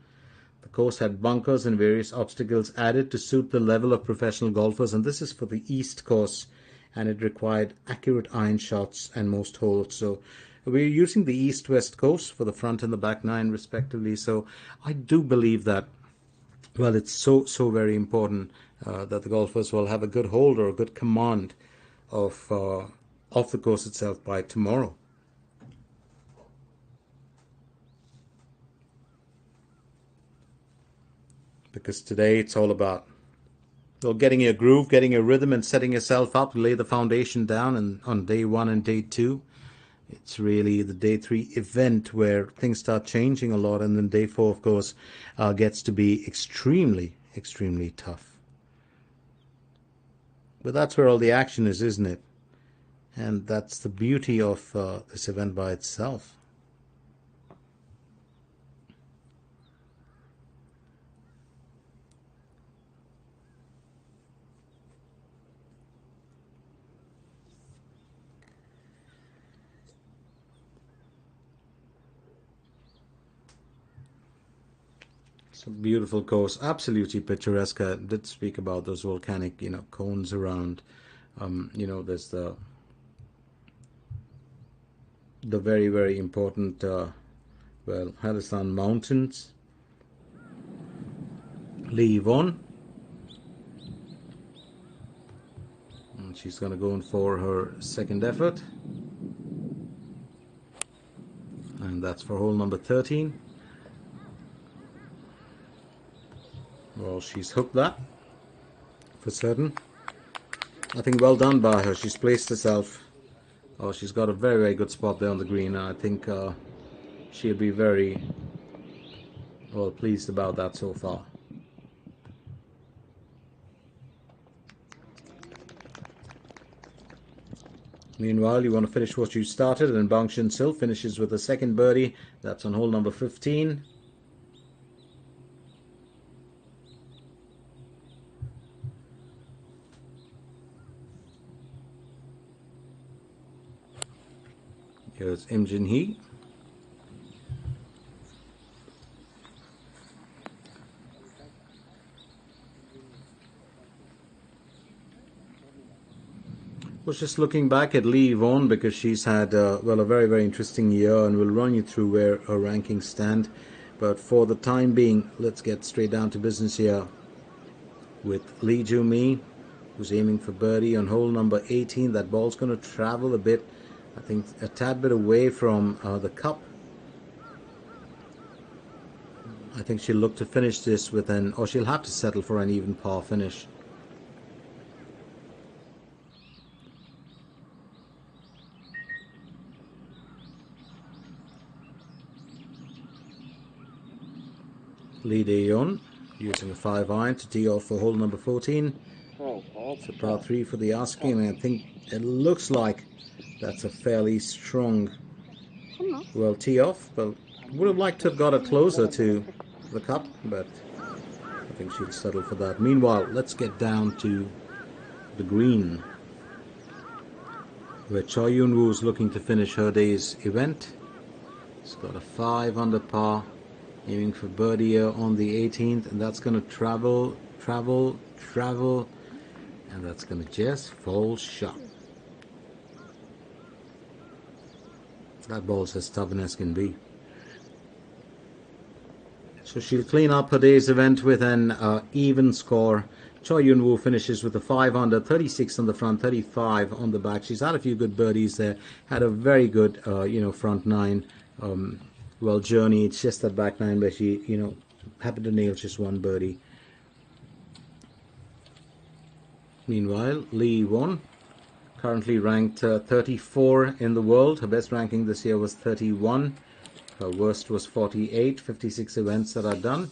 the course had bunkers and various obstacles added to suit the level of professional golfers, and this is for the East course, and it required accurate iron shots and most holes. So we're using the East-West course for the front and the back 9 respectively. So I do believe that, well, it's so very important that the golfers will have a good hold or a good command of the course itself by tomorrow. Because today it's all about, well, getting a groove, getting a rhythm, and setting yourself up to lay the foundation down. And on day 1 and day 2, it's really the day 3 event where things start changing a lot. And then day 4, of course, gets to be extremely tough. But that's where all the action is, isn't it? And that's the beauty of this event by itself. It's a beautiful course, absolutely picturesque. I did speak about those volcanic, cones around. There's the very, very important, Hadasan Mountains. Lee Yvonne. And she's going to go in for her second effort. And that's for hole number 13. Well, she's hooked that for certain. I think well done by her. She's placed herself. Oh, she's got a very, very good spot there on the green. I think she'll be very well pleased about that so far. Meanwhile, you want to finish what you started, and Bang Shin Sil finishes with a second birdie. That's on hole number 15. Here's Im Jin Hee. Was just looking back at Lee Yvonne because she's had a very, very interesting year, and we'll run you through where her rankings stand. But for the time being, let's get straight down to business here with Lee Joo Mi, who's aiming for birdie on hole number 18. That ball's going to travel a bit, I think a tad bit away from the cup. I think she'll look to finish this with she'll have to settle for an even par finish. Lee Dae-yeon using a 5-iron to tee off for hole number 14. It's a par 3 for the asking, and I think it looks like that's a fairly strong, tee off. But would have liked to have got it closer to the cup, but I think she'll settle for that. Meanwhile, let's get down to the green, where Choi Yoon-woo is looking to finish her day's event. She's got a 5 under par, aiming for birdie here on the 18th, and that's going to travel, and that's going to just fall short. That ball's as stubborn as can be. So she'll clean up her day's event with an even score. Choi Yoon-woo finishes with a 5 under, 36 on the front, 35 on the back. She's had a few good birdies there, had a very good, front nine. Journey. It's just that back nine where she, happened to nail just one birdie. Meanwhile, Lee Won, currently ranked 34 in the world. Her best ranking this year was 31. Her worst was 48. 56 events that are done.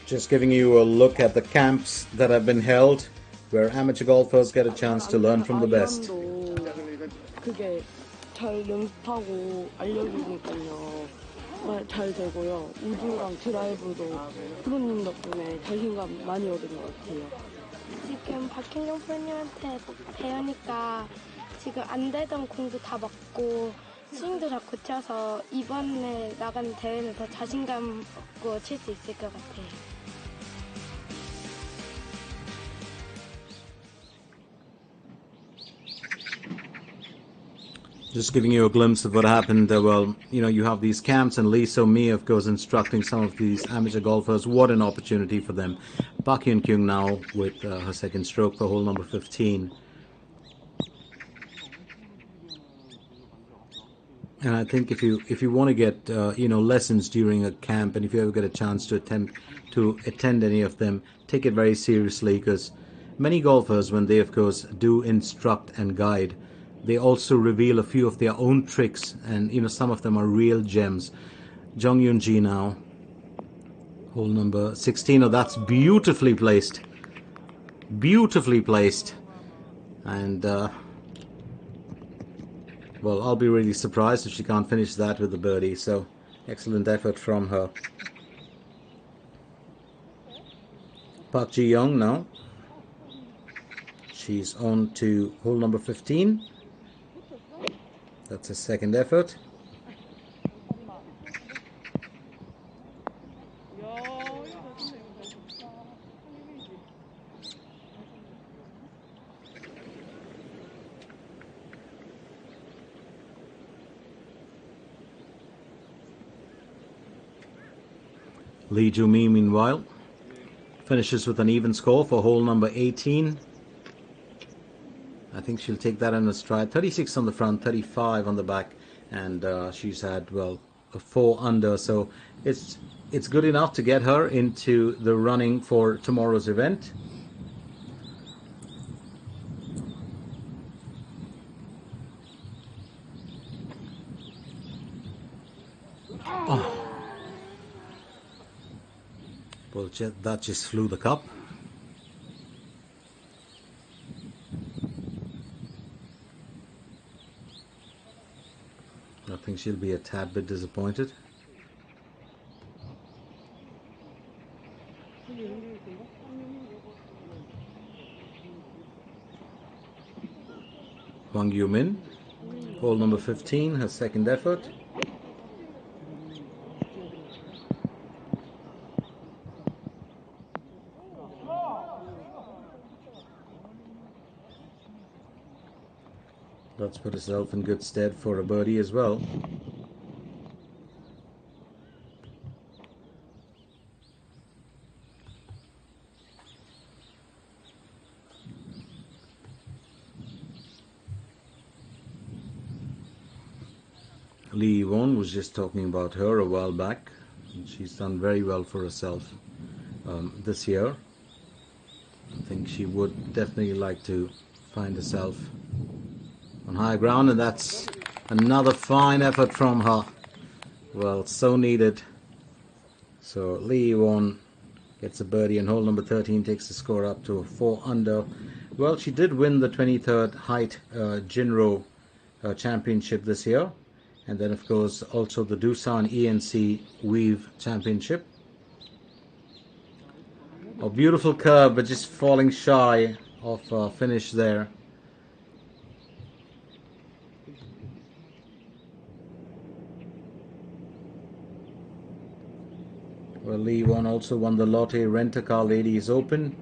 Just giving you a look at the camps that have been held, where amateur golfers get a chance to learn from the best. 그게 잘 연습하고 알려주니까요. 잘 되고요. 우드랑 드라이브도 프로님 덕분에 자신감 많이 얻은 것 같아요. 지금 박현경 프로님한테 배우니까 지금 안 되던 공도 다 맞고 스윙도 다 고쳐서 이번에 나가는 대회는 더 자신감 있고 칠 수 있을 것 같아요. Just giving you a glimpse of what happened. You have these camps, and Lee So-mi, of course, instructing some of these amateur golfers. What an opportunity for them. Park Hyun-kyung now with her second stroke for hole number 15. And I think if you want to get lessons during a camp, and if you ever get a chance to attend any of them, take it very seriously, because many golfers, when they of course do instruct and guide, they also reveal a few of their own tricks, and some of them are real gems. Jung Yoon-ji now Hole number 16. Oh, that's beautifully placed. Beautifully placed. And, well, I'll be really surprised if she can't finish that with the birdie. So, excellent effort from her. Park Ji-young now. She's on to hole number 15. That's a second effort. Lee Joo-mi, meanwhile, finishes with an even score for hole number 18. I think she'll take that in a stride. 36 on the front, 35 on the back, and she's had, well, a 4 under. So it's good enough to get her into the running for tomorrow's event. Oh. Well, that just flew the cup. I think she'll be a tad bit disappointed. Hwang Yoo-min, hole number 15, her second effort. That's put herself in good stead for a birdie as well. Lee Won was just talking about her a while back. She's done very well for herself this year. I think she would definitely like to find herself on high ground, and that's another fine effort from her. Well, so needed. So Lee Won gets a birdie, and hole number 13 takes the score up to 4 under. Well, she did win the 23rd height Jinro championship this year, and then of course also the Doosan ENC Weave championship. A beautiful curve, but just falling shy of finish there. Well, Lee Won also won the Lotte Rent-A-Car Ladies Open.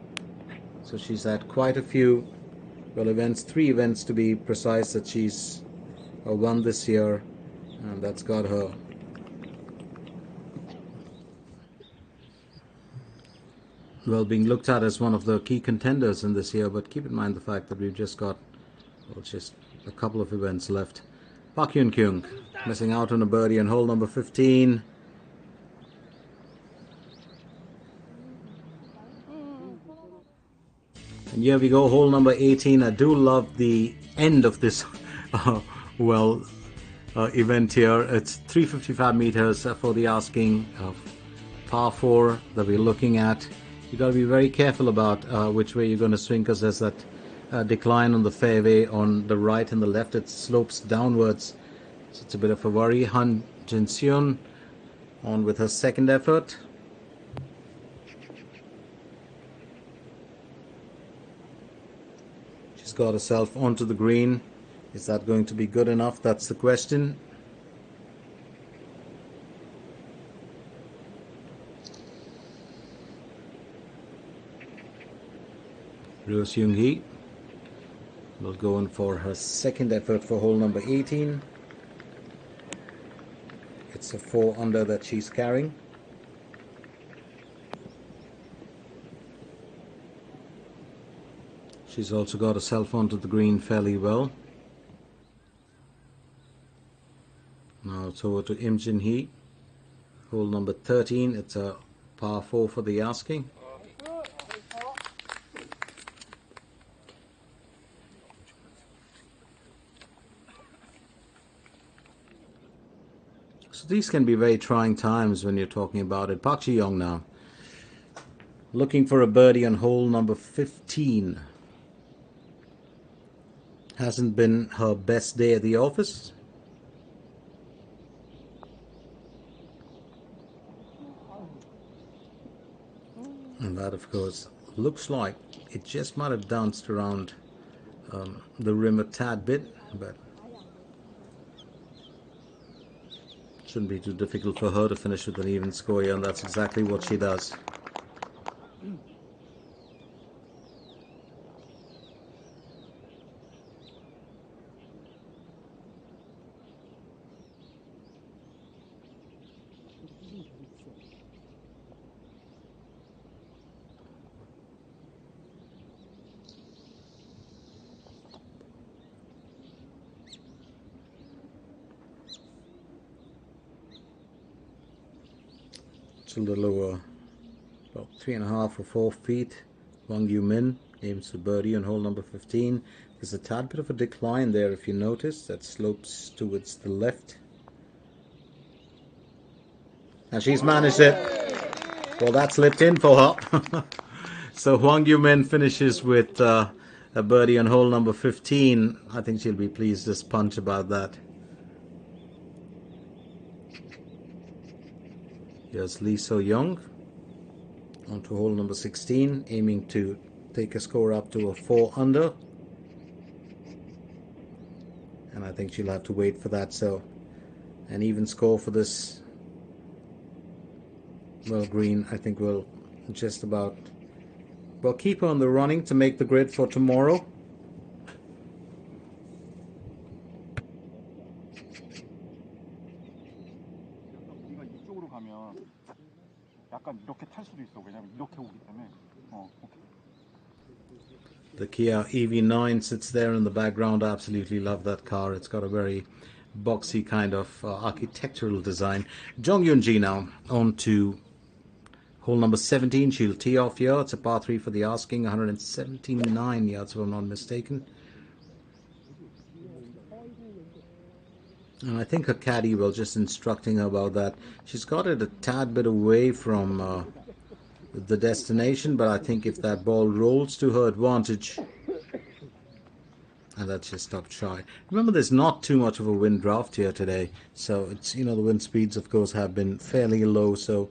So she's had quite a few, well, events, 3 events to be precise, that she's won this year. And that's got her well being looked at as one of the key contenders in this year. But keep in mind the fact that we've just got, well, just a couple of events left. Park Hyun-kyung missing out on a birdie on hole number 15. And here we go, hole number 18. I do love the end of this event here. It's 355 meters for the asking, par 4 that we're looking at. You got to be very careful about which way you're going to swing, because there's that decline on the fairway on the right and the left. It slopes downwards, so it's a bit of a worry. Han Jin-seon on with her second effort. She's got herself onto the green. Is that going to be good enough? That's the question. Ryo Seung-hee will go in for her second effort for hole number 18. It's a 4 under that she's carrying. She's also got herself onto the green fairly well. Now it's over to Im Jin-hee. Hole number 13. It's a par 4 for the asking. So these can be very trying times when you're talking about it. Park Ji-young now looking for a birdie on hole number 15. Hasn't been her best day at the office. And that, of course, looks like it just might have danced around the rim a tad bit, but shouldn't be too difficult for her to finish with an even score here, and that's exactly what she does. It's a little over about 3.5 or 4 feet. Wang Yu Min aims for birdie on hole number 15. There's a tad bit of a decline there, if you notice, that slopes towards the left. And she's managed it. Well, that slipped in for her. So Wang Yu Min finishes with a birdie on hole number 15. I think she'll be pleased as punch about that. Here's Lee So Young onto hole number 16, aiming to take a score up to a 4 under. And I think she'll have to wait for that. So an even score for this, well, green, I think will just about, well, keep her on the running to make the grid for tomorrow. 네가 이쪽으로 가면 약간 이렇게 탈 수도 있어. 왜냐면 이렇게 오기 때문에. 오케이. The Kia EV9 sits there in the background. I absolutely love that car. It's got a very boxy kind of architectural design. Jong Yoon-ji now on to hole number 17. She'll tee off here. It's a par 3 for the asking, 179 yards if I'm not mistaken. And I think her caddy was just instructing her about that. She's got it a tad bit away from the destination, but I think if that ball rolls to her advantage, and that's just stopped shy. Remember, there's not too much of a wind draft here today, so it's, you know, the wind speeds of course have been fairly low, so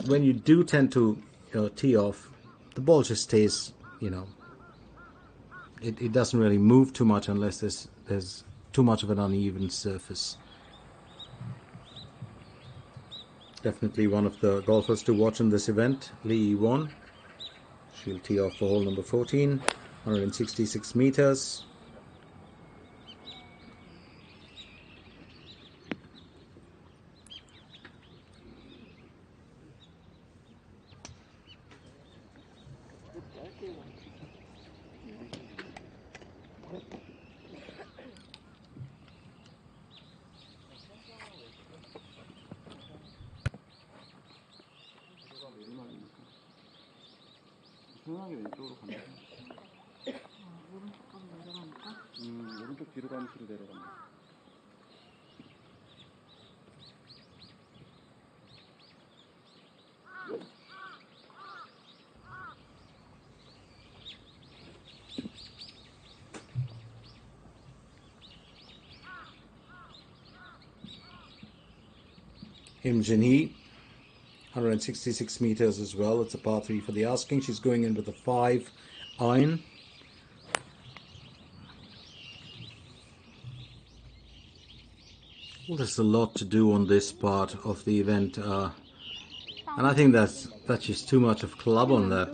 when you do tend to tee off, the ball just stays, you know, it doesn't really move too much unless there's too much of an uneven surface. Definitely one of the golfers to watch in this event, Lee Yi-won. She'll tee off for hole number 14, 166 meters. 조용하게 왼쪽으로 가면 오른쪽으로 내려가니까. 오른쪽 뒤로 가면 뒤로 내려간다. Im Jin-hee, 166 meters as well. It's a par 3 for the asking. She's going in with a 5 iron. Well, there's a lot to do on this part of the event, and I think that's just too much of club on that.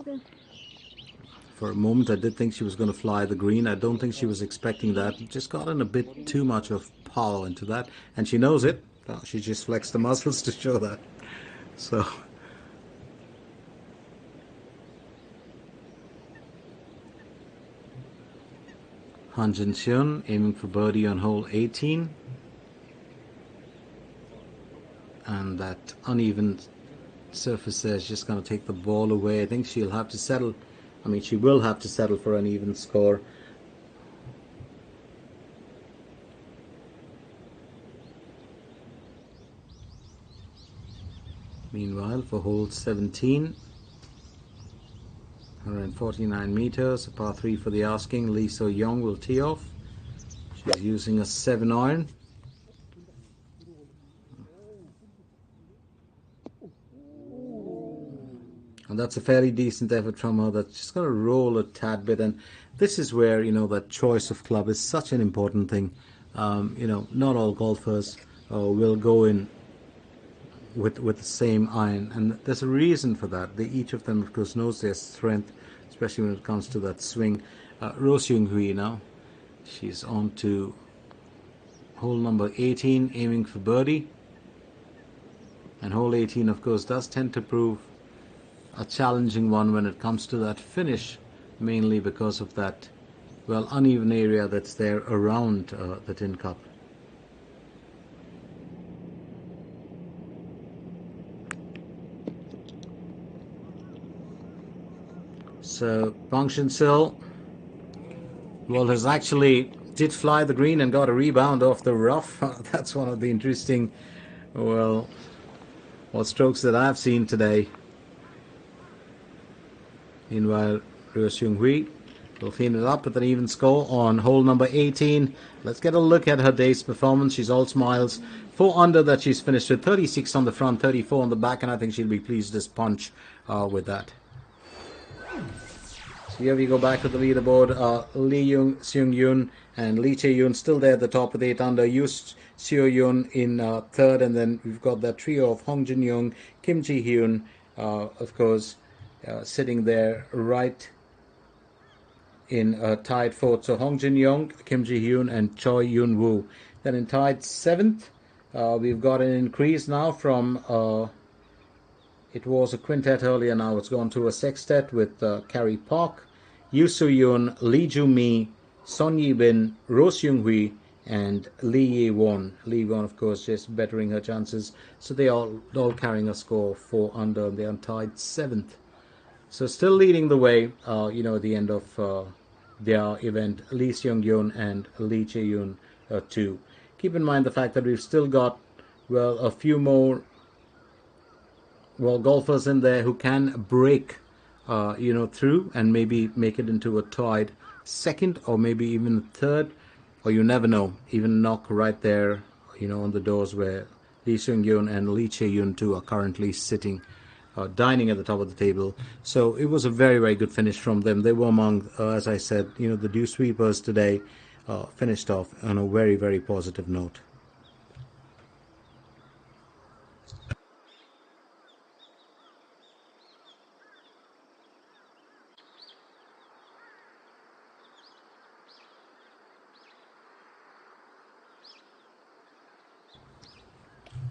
For a moment I did think she was going to fly the green. I don't think she was expecting that. Just got in a bit too much of power into that, and she knows it. She just flexed the muscles to show that. So Han Jin-hyun aiming for birdie on hole 18, and that uneven surface there is just going to take the ball away. I think she'll have to settle. I mean, she will have to settle for an even score. Meanwhile, for hole 17, 149 meters, a par 3 for the asking. Lee So-young will tee off. She's using a 7-iron. And that's a fairly decent effort from her. That's just going to roll a tad bit. And this is where, that choice of club is such an important thing. Not all golfers will go in with the same iron. And there's a reason for that. Each of them, of course, knows their strength, especially when it comes to that swing. Roh Seung-hui now. She's on to hole number 18, aiming for birdie. And hole 18, of course, does tend to prove a challenging one when it comes to that finish, mainly because of that, uneven area that's there around the tin cup. So Bang Shin-sil, has actually did fly the green and got a rebound off the rough. That's one of the interesting, strokes that I've seen today. Meanwhile, Roh Seung-hui will clean it up with an even score on hole number 18. Let's get a look at her day's performance. She's all smiles. 4 under that she's finished with, 36 on the front, 34 on the back, and I think she'll be pleased as punch with that. So here we go back to the leaderboard. Lee Seung-yoon and Lee Chae-yoon still there at the top with 8 under. Yoo Seo-yoon in third, and then we've got that trio of Hong Jin-young, Kim Ji-hyun, of course, sitting there right in tied fourth. So Hong Jin-young, Kim Ji-hyun, and Choi Yun-woo. Then in tied 7th, we've got an increase now from, it was a quintet earlier, now it's gone to a sextet with Carrie Park, Yoo Soo-yoon, Lee Joo-mi, Son Yi-bin, Roh Seung-hui, and Lee Ye-won. Lee Ye-won, of course, just bettering her chances. So they all carrying a score 4 under, and they are tied 7th. So still leading the way, at the end of their event, Lee Seung-yoon and Lee Chae-yoon too. Keep in mind the fact that we've still got, a few more, golfers in there who can break, through and maybe make it into a tied second or maybe even a third, or you never know, even knock right there, on the doors where Lee Seung-yoon and Lee Chae-yoon too are currently sitting, dining at the top of the table. So it was a very, very good finish from them. They were among, as I said, the dew sweepers today, finished off on a very, very positive note.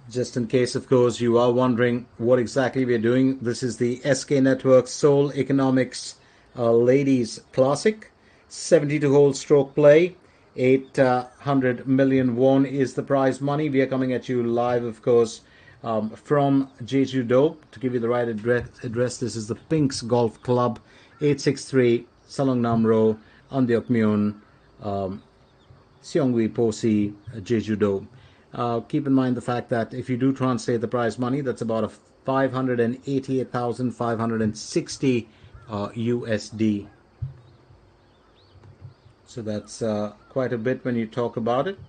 Just in case, of course, you are wondering what exactly we're doing, this is the SK Network Seoul Economics Ladies Classic. 72-hole stroke play. 800 million won is the prize money. We are coming at you live, of course, from Jeju-do. To give you the right address, this is the Pinks Golf Club, 863 Salongnam Road, Andeokmyeon, Seongwi Posi, Jeju-do. Keep in mind the fact that if you do translate the prize money, that's about 588,560 USD. So that's quite a bit when you talk about it.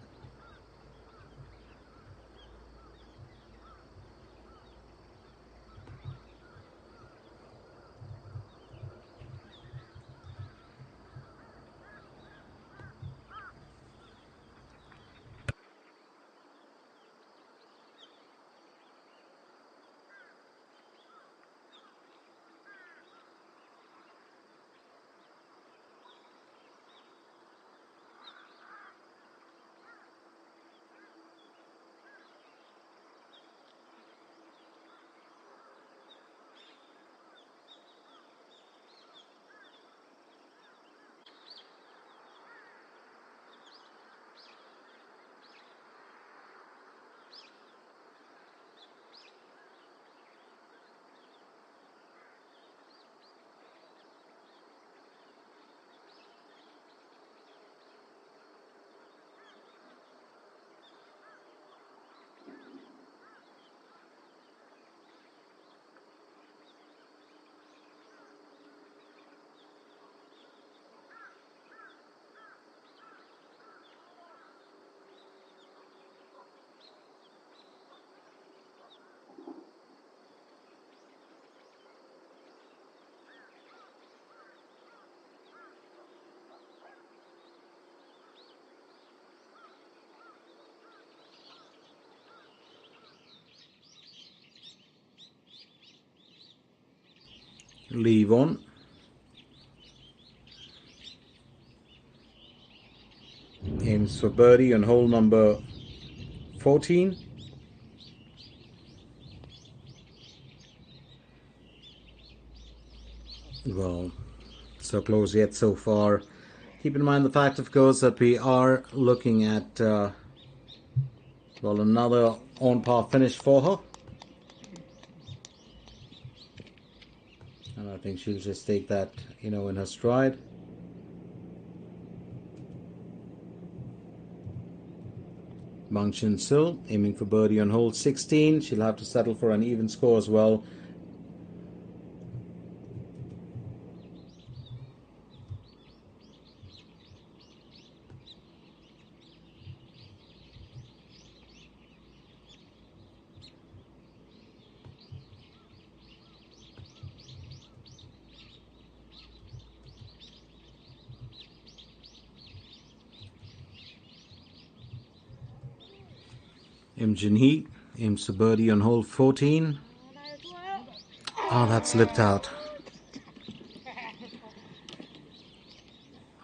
Leave on. Aims for birdie on hole number 14. Well, so close yet so far. Keep in mind the fact, of course, that we are looking at well, another on par finish for her. And I think she'll just take that, in her stride. Bang Chin-sil aiming for birdie on hole 16. She'll have to settle for an even score as well. Im Jin-hee aims for birdie on hole 14. Oh, that slipped out.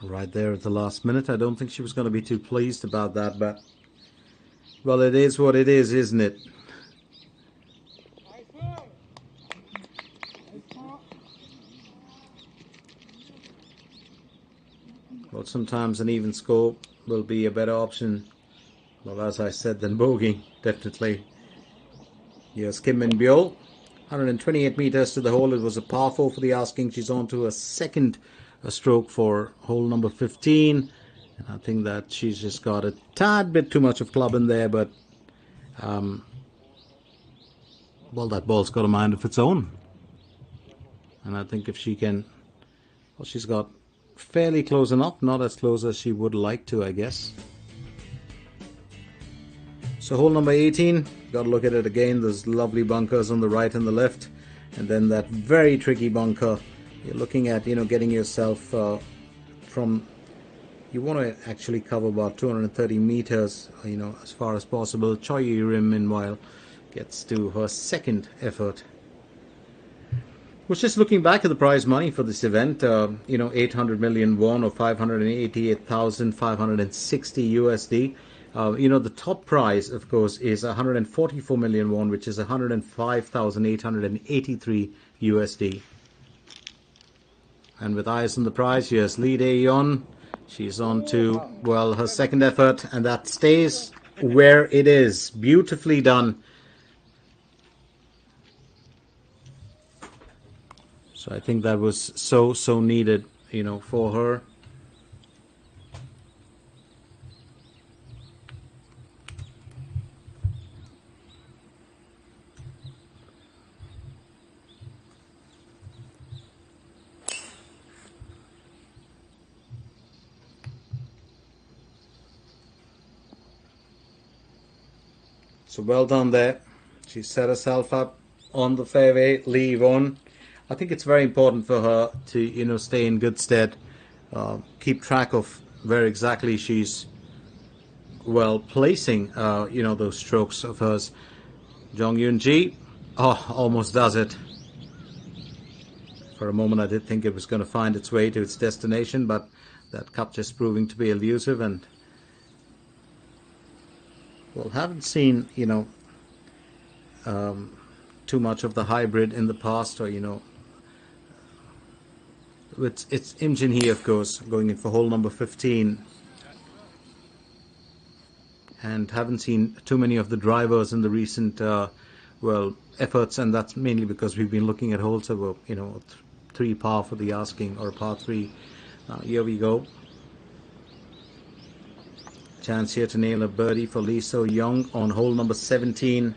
Right there at the last minute. I don't think she was going to be too pleased about that, but well, it is what it is, isn't it? Well, sometimes an even score will be a better option, well, as I said, than bogey, definitely. Here's Kim Min Byul, 128 meters to the hole. It was a par 4 for the asking. She's on to a second stroke for hole number 15. And I think that she's just got a tad bit too much of club in there, but well, that ball's got a mind of its own. And I think if she can, well, she's got fairly close enough, not as close as she would like to, I guess. So hole number 18, got to look at it again. There's lovely bunkers on the right and the left, and then that very tricky bunker. You're looking at, getting yourself from, you want to actually cover about 230 meters, as far as possible. Choi Rim, meanwhile, gets to her second effort. Was just looking back at the prize money for this event, 800 million won, or 588,560 USD. The top prize, of course, is 144 million won, which is 105,883 USD. And with eyes on the prize, here's Lee Dae-yeon. She's on to, well, her second effort, and that stays where it is. Beautifully done. So I think that was so needed, for her. So well done there. She set herself up on the fairway, leave on. I think it's very important for her to, stay in good stead, keep track of where exactly she's, well, placing, those strokes of hers. Jong Yoon-ji, almost does it. For a moment I did think it was going to find its way to its destination, but that cup just proving to be elusive, and well, haven't seen, too much of the hybrid in the past, or, it's Im Jin-hee, of course, going in for hole number 15. And haven't seen too many of the drivers in the recent, efforts, and that's mainly because we've been looking at holes of, 3 par for the asking, or par 3. Here we go. Chance here to nail a birdie for Lee So-young on hole number 17.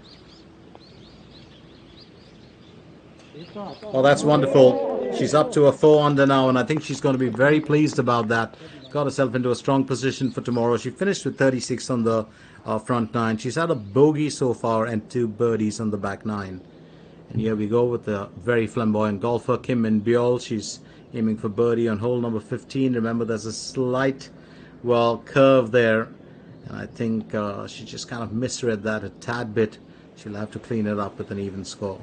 Oh, that's wonderful. She's up to a 4 under now, and I think she's going to be very pleased about that. Got herself into a strong position for tomorrow. She finished with 36 on the front 9. She's had a bogey so far and 2 birdies on the back 9. And here we go with the very flamboyant golfer, Kim Min Byul. She's aiming for birdie on hole number 15. Remember, there's a slight, curve there. And I think she just kind of misread that a tad bit. She'll have to clean it up with an even score.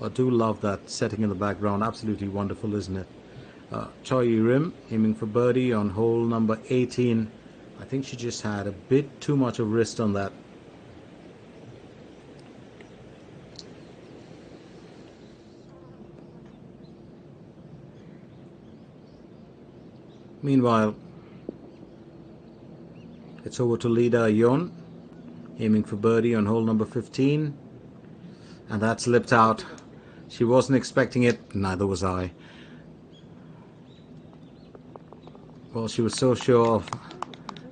I do love that setting in the background. Absolutely wonderful, isn't it? Choi Rim aiming for birdie on hole number 18. I think she just had a bit too much of wrist on that. Meanwhile, it's over to Lida Yon aiming for birdie on hole number 15, and that slipped out. She wasn't expecting it, neither was I. Well, she was so sure of,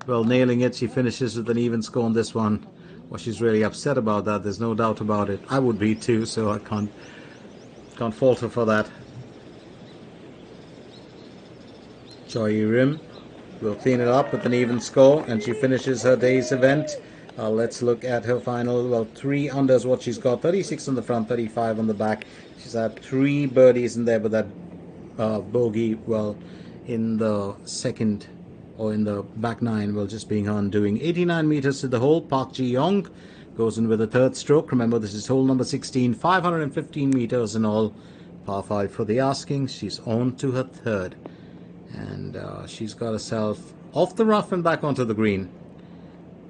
well, nailing it. She finishes with an even score on this one. Well, she's really upset about that, there's no doubt about it. I would be too, so I can't fault her for that. Choi Rim will clean it up with an even score, and she finishes her day's event. Let's look at her final. Well, 3 under is what she's got. 36 on the front, 35 on the back. She's had 3 birdies in there, but that bogey, well, in the second or in the back 9, well, just being her undoing. 89 meters to the hole. Park Ji-young goes in with a 3rd stroke. Remember, this is hole number 16, 515 meters in all. Par 5 for the asking. She's on to her 3rd. And she's got herself off the rough and back onto the green.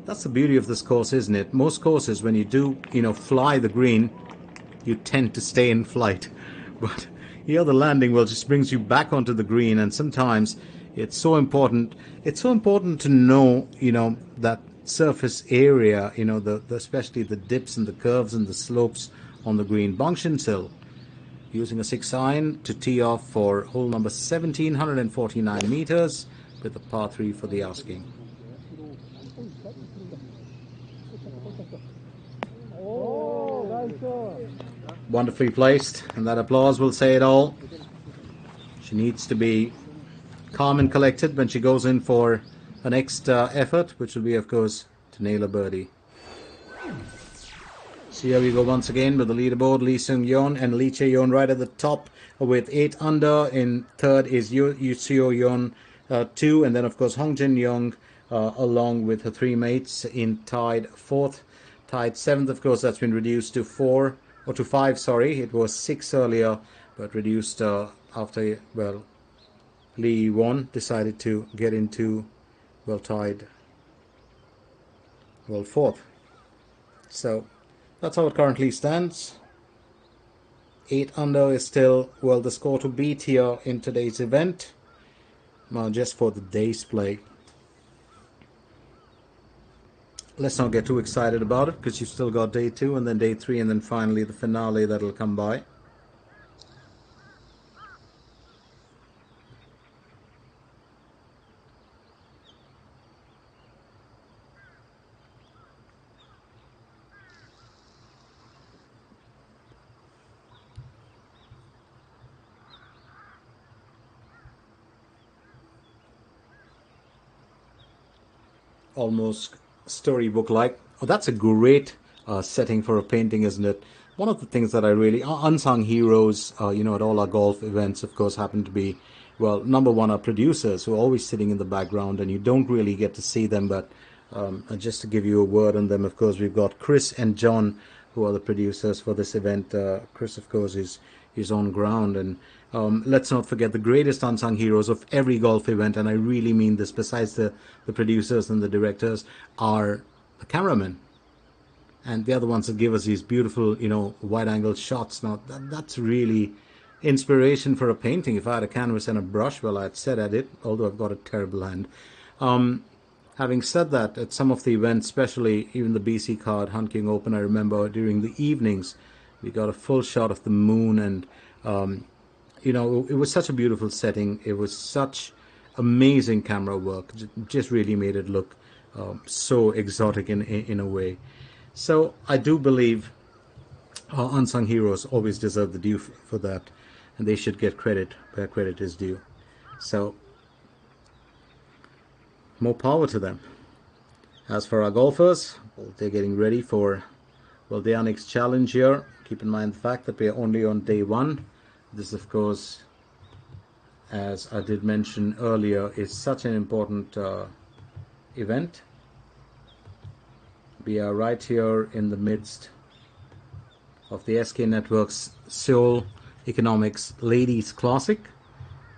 That's the beauty of this course, isn't it? Most courses, when you do, fly the green, you tend to stay in flight. But here the landing, well, just brings you back onto the green, and sometimes it's so important. It's so important to know, that surface area, especially the dips and the curves and the slopes on the green. Bang Shin-sil using a 6 iron to tee off for hole number 1749 meters with a par 3 for the asking. Wonderfully placed, and that applause will say it all. She needs to be calm and collected when she goes in for her next effort, which will be, of course, to nail a birdie. So here we go once again with the leaderboard. Lee Seung-yeon and Lee Chae-yeon right at the top with 8 under. In 3rd is Yoo Seo-yeon 2, and then of course Hong Jin-young along with her 3 mates in tied 4th. Tied 7th, of course, that's been reduced to 4 or to 5. Sorry, it was 6 earlier, but reduced after, well, Lee Won decided to get into, well, tied, well, 4th. So that's how it currently stands. 8 under is still, well, the score to beat here in today's event. Well, just for the day's play. Let's not get too excited about it, because you've still got day 2 and then day 3 and then finally the finale that'll come by. Almost storybook like. Oh, that's a great setting for a painting, isn't it? One of the things that I really unsung heroes at all our golf events, of course, happen to be, well, number one, our producers who are always sitting in the background and you don't really get to see them. But just to give you a word on them, of course, we've got Chris and John, who are the producers for this event. Chris, of course, is on ground, and let's not forget the greatest unsung heroes of every golf event, and I really mean this, besides the producers and the directors, are the cameramen and the other ones that give us these beautiful, wide angle shots. Now that's really inspiration for a painting. If I had a canvas and a brush, well, I'd set at it, although I've got a terrible hand. Having said that, at some of the events, especially even the BC Card Hunt King Open, I remember during the evenings we got a full shot of the moon, and it was such a beautiful setting. It was such amazing camera work. Just really made it look so exotic in a way. So I do believe our unsung heroes always deserve the due for that, and they should get credit where credit is due. So more power to them. As for our golfers, well, they're getting ready for, well, their next challenge here. Keep in mind the fact that we are only on day 1. This, of course, as I did mention earlier, is such an important event. We are right here in the midst of the SK Network's Seoul Economics Ladies Classic,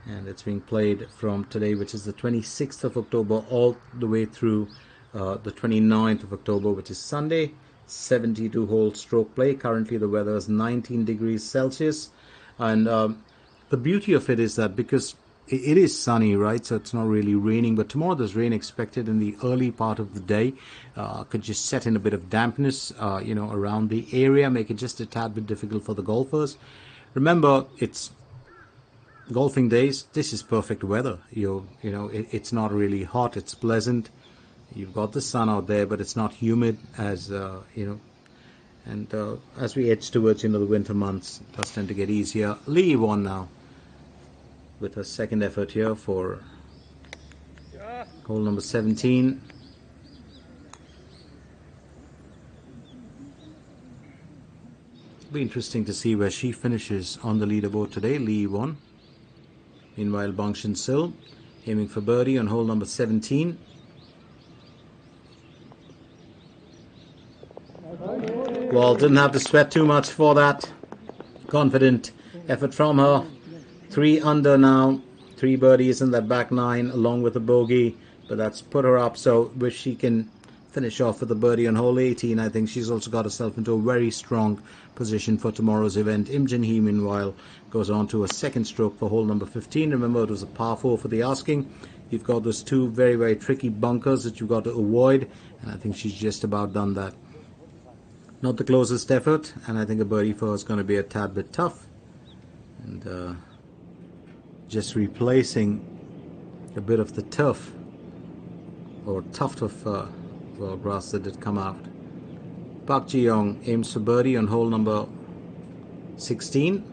and it's being played from today, which is the 26th of October, all the way through the 29th of October, which is Sunday. 72 hole stroke play. Currently the weather is 19 degrees Celsius, and the beauty of it is that because it is sunny, right, so it's not really raining, but tomorrow there's rain expected in the early part of the day. Could just set in a bit of dampness around the area, make it just a tad bit difficult for the golfers. Remember, it's golfing days. This is perfect weather. It's not really hot, it's pleasant. You've got the sun out there, but it's not humid as and as we edge towards the winter months, it does tend to get easier. Lee won now with her second effort here for hole number 17. It'll be interesting to see where she finishes on the leaderboard today. Lee won. Meanwhile, Bangshin Sil aiming for birdie on hole number 17. Well, didn't have to sweat too much for that. Confident effort from her. 3 under now. 3 birdies in that back 9 along with a bogey. But that's put her up, so wish she can finish off with a birdie on hole 18. I think she's also got herself into a very strong position for tomorrow's event. Im Jin-hee, meanwhile, goes on to a second stroke for hole number 15. Remember, it was a par 4 for the asking. You've got those 2 very, very tricky bunkers that you've got to avoid, and I think she's just about done that. Not the closest effort, and I think a birdie for her is going to be a tad bit tough. And just replacing a bit of the turf or tuft of grass that did come out. Park Ji-young aims for birdie on hole number 16.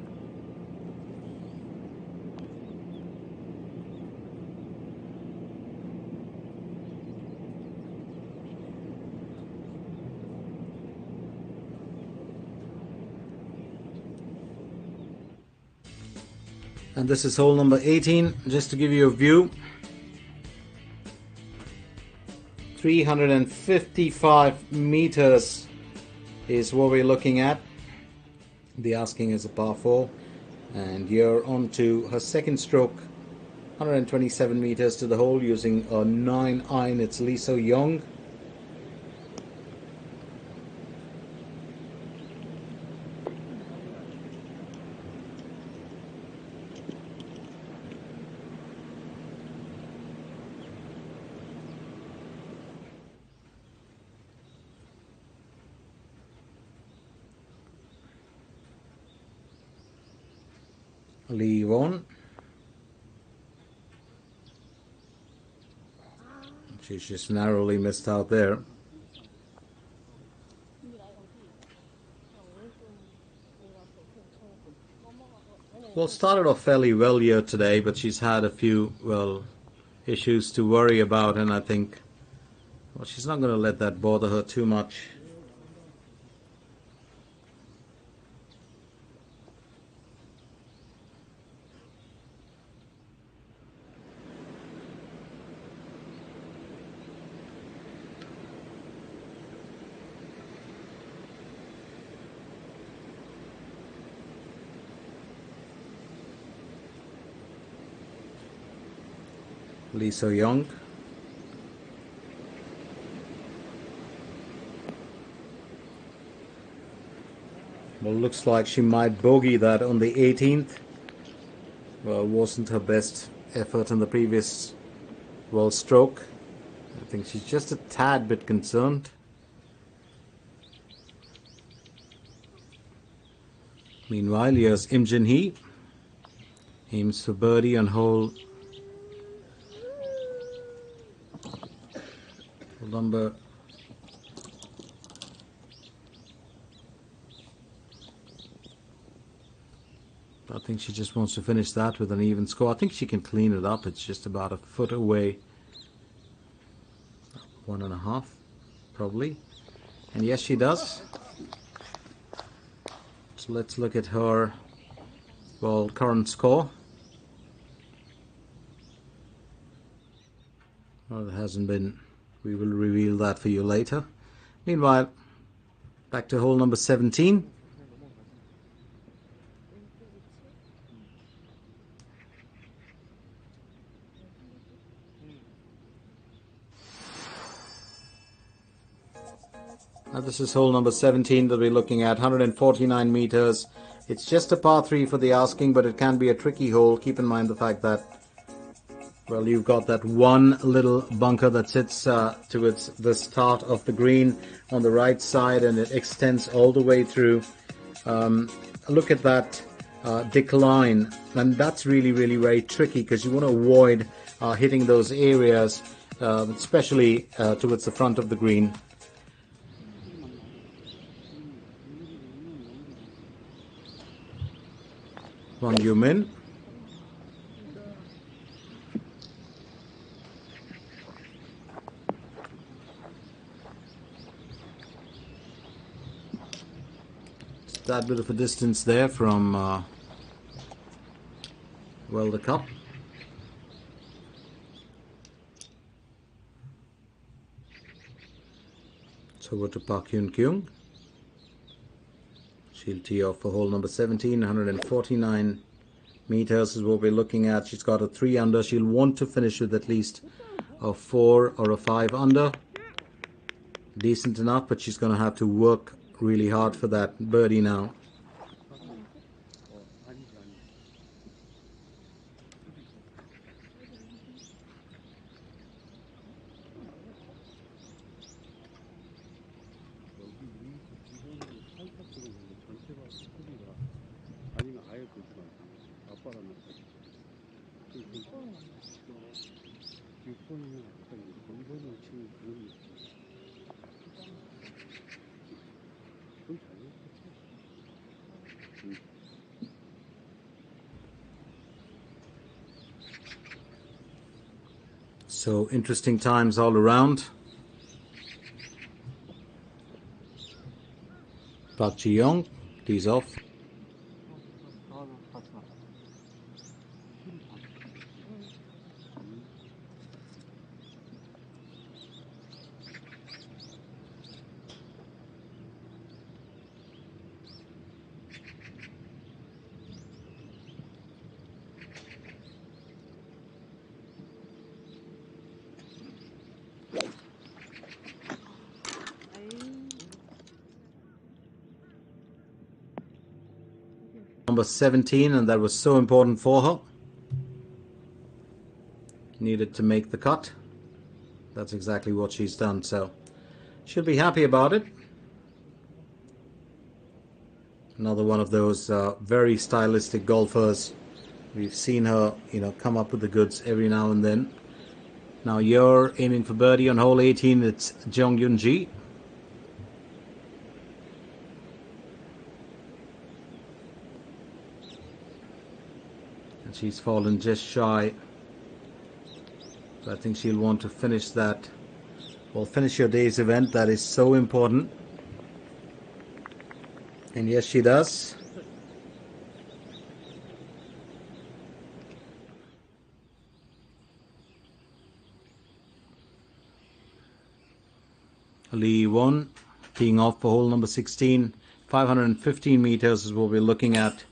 And this is hole number 18, just to give you a view. 355 meters is what we're looking at. The asking is a par 4, and you're on to her second stroke. 127 meters to the hole using a 9 iron. It's Lee So-young. Lee won. She's just narrowly missed out there. Well, started off fairly well here today, but she's had a few, issues to worry about, and I think, she's not going to let that bother her too much. Lee So-young. Well, looks like she might bogey that on the 18th. Well, wasn't her best effort in the previous stroke. I think she's just a tad bit concerned. Meanwhile, here's Im Jin-hee. Aims for birdie on hole number 1. I think she just wants to finish that with an even score. I think she can clean it up. It's just about a foot away. 1.5 probably. And yes, she does. So let's look at her current score. Well, it hasn't been. We will reveal that for you later. Meanwhile, back to hole number 17. This is hole number 17 that we're looking at, 149 meters. It's just a par 3 for the asking, but it can be a tricky hole. Keep in mind the fact that, well, you've got that one little bunker that sits towards the start of the green on the right side, and it extends all the way through. Look at that decline, and that's really very tricky because you want to avoid hitting those areas, especially towards the front of the green. Wang Yumin. That bit of a distance there from well, the cup. So over to Park Hyun Kyung. She'll tee off for hole number 17. 149 meters is what we're looking at. She's got a 3 under. She'll want to finish with at least a 4 or a 5 under. Decent enough, but she's going to have to work really hard for that birdie now. 아니면 아예 그렇지 않고 아빠라면 6번이면 약간 2번을 치는 그런 느낌. 좀 잘해. So interesting times all around. Park Ji-young tees off. Number 17, and that was so important for her. Needed to make the cut. That's exactly what she's done, so she'll be happy about it. Another one of those very stylistic golfers. We've seen her, come up with the goods every now and then. Now you're aiming for birdie on hole 18. It's Jung Yoon Ji. She's fallen just shy. So I think she'll want to finish that. Well, finish your day's event. That is so important. And yes, she does. Lee Won teeing off for hole number 16. 515 meters is what we're looking at.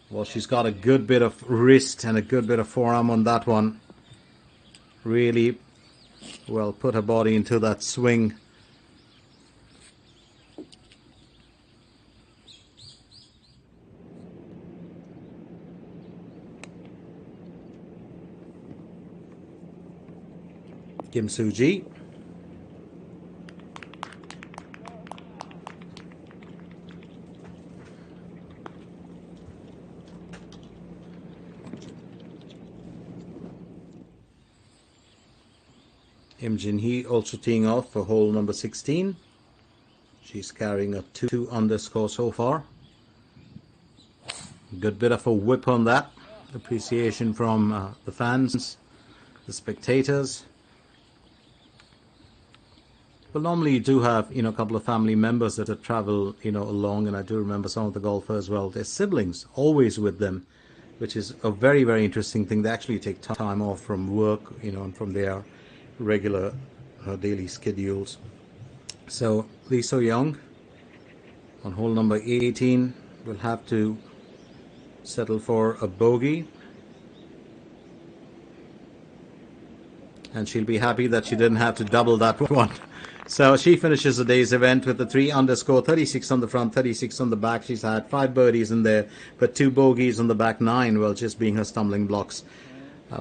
Well, she's got a good bit of wrist and a good bit of forearm on that one. Really well put her body into that swing. Kim Soo-ji. Im Jin-hee also teeing off for hole number 16. She's carrying a 2 underscore so far. Good bit of a whip on that. Appreciation from the fans, the spectators. Well, normally you do have, a couple of family members that have traveled, along, and I do remember some of the golfers, well, their siblings always with them, which is a very, very interesting thing. They actually take time off from work, and from their regular daily schedules. So Lee So-young on hole number 18 will have to settle for a bogey, and she'll be happy that she didn't have to double that one. So she finishes the day's event with a 3 under score, 36 on the front, 36 on the back. She's had 5 birdies in there, but 2 bogeys on the back 9, well, just being her stumbling blocks.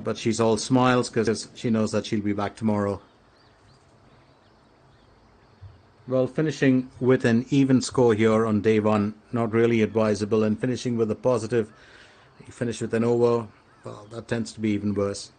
But she's all smiles because she knows that she'll be back tomorrow. Well, finishing with an even score here on day 1, not really advisable, and finishing with a positive, you finish with an over, well, that tends to be even worse.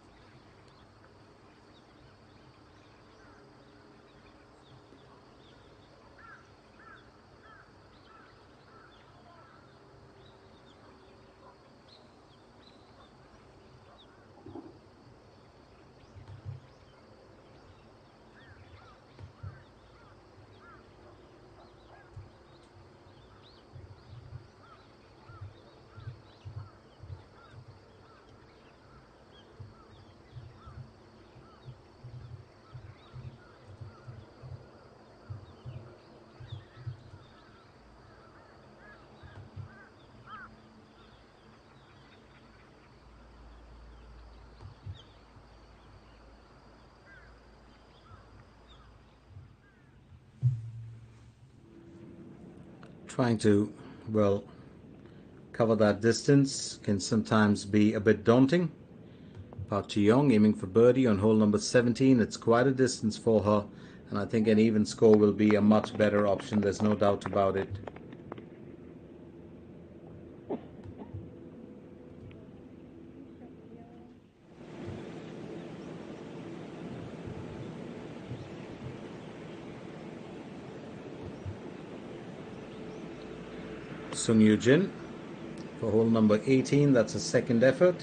Trying to, well, cover that distance can sometimes be a bit daunting. Park Ji-young aiming for birdie on hole number 17. It's quite a distance for her, and I think an even score will be a much better option. There's no doubt about it. Sung Yoo-jin for hole number 18. That's a second effort.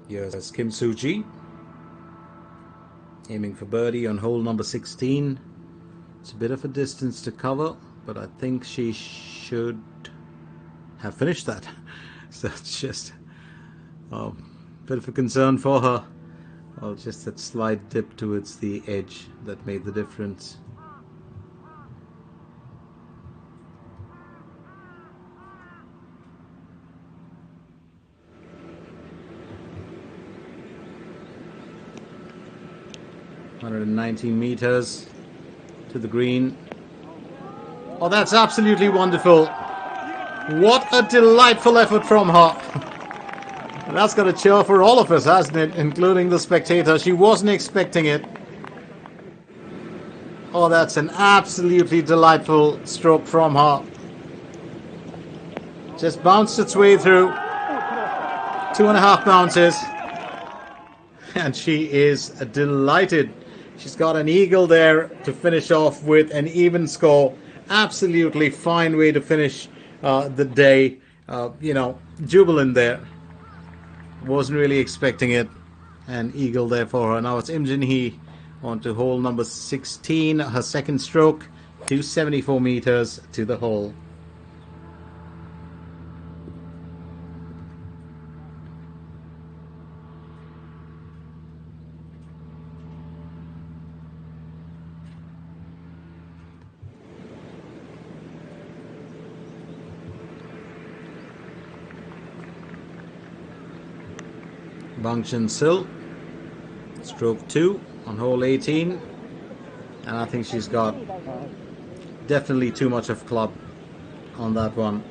Here's Kim Soo-ji aiming for birdie on hole number 16. It's a bit of a distance to cover, but I think she should have finished that. So it's just a bit of a concern for her. Well, just that slight dip towards the edge that made the difference. ...119 meters to the green. Oh, that's absolutely wonderful. What a delightful effort from her. And that's got a cheer for all of us, hasn't it? Including the spectator. She wasn't expecting it. Oh, that's an absolutely delightful stroke from her. Just bounced its way through. 2.5 bounces. And she is delighted. She's got an eagle there to finish off with an even score. Absolutely fine way to finish the day. You know, jubilant there. Wasn't really expecting it. An eagle there for her. Now it's Im Jin-hee on to hole number 16. Her second stroke. 274 meters to the hole. Bang Chun-sil, stroke 2 on hole 18, and I think she's got definitely too much of club on that one.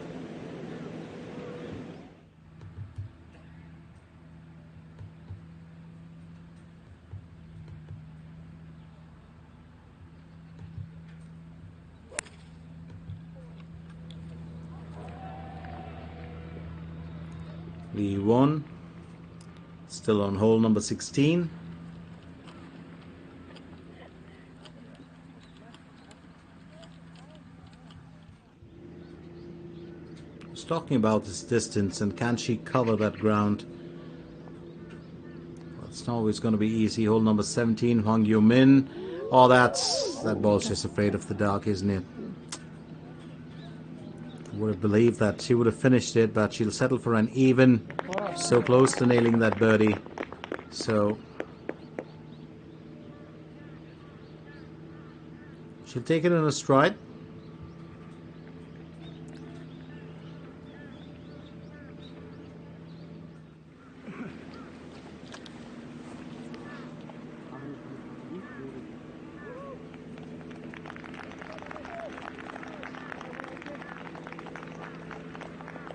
Lee Won still on hole number 16. I was talking about this distance and can she cover that ground. Well, it's not always going to be easy. Hole number 17, Hwang Yoo-min. Oh, that ball's just afraid of the dark, isn't it? I would have believed that she would have finished it, but she'll settle for an even. So close to nailing that birdie. So she'll take it in a stride.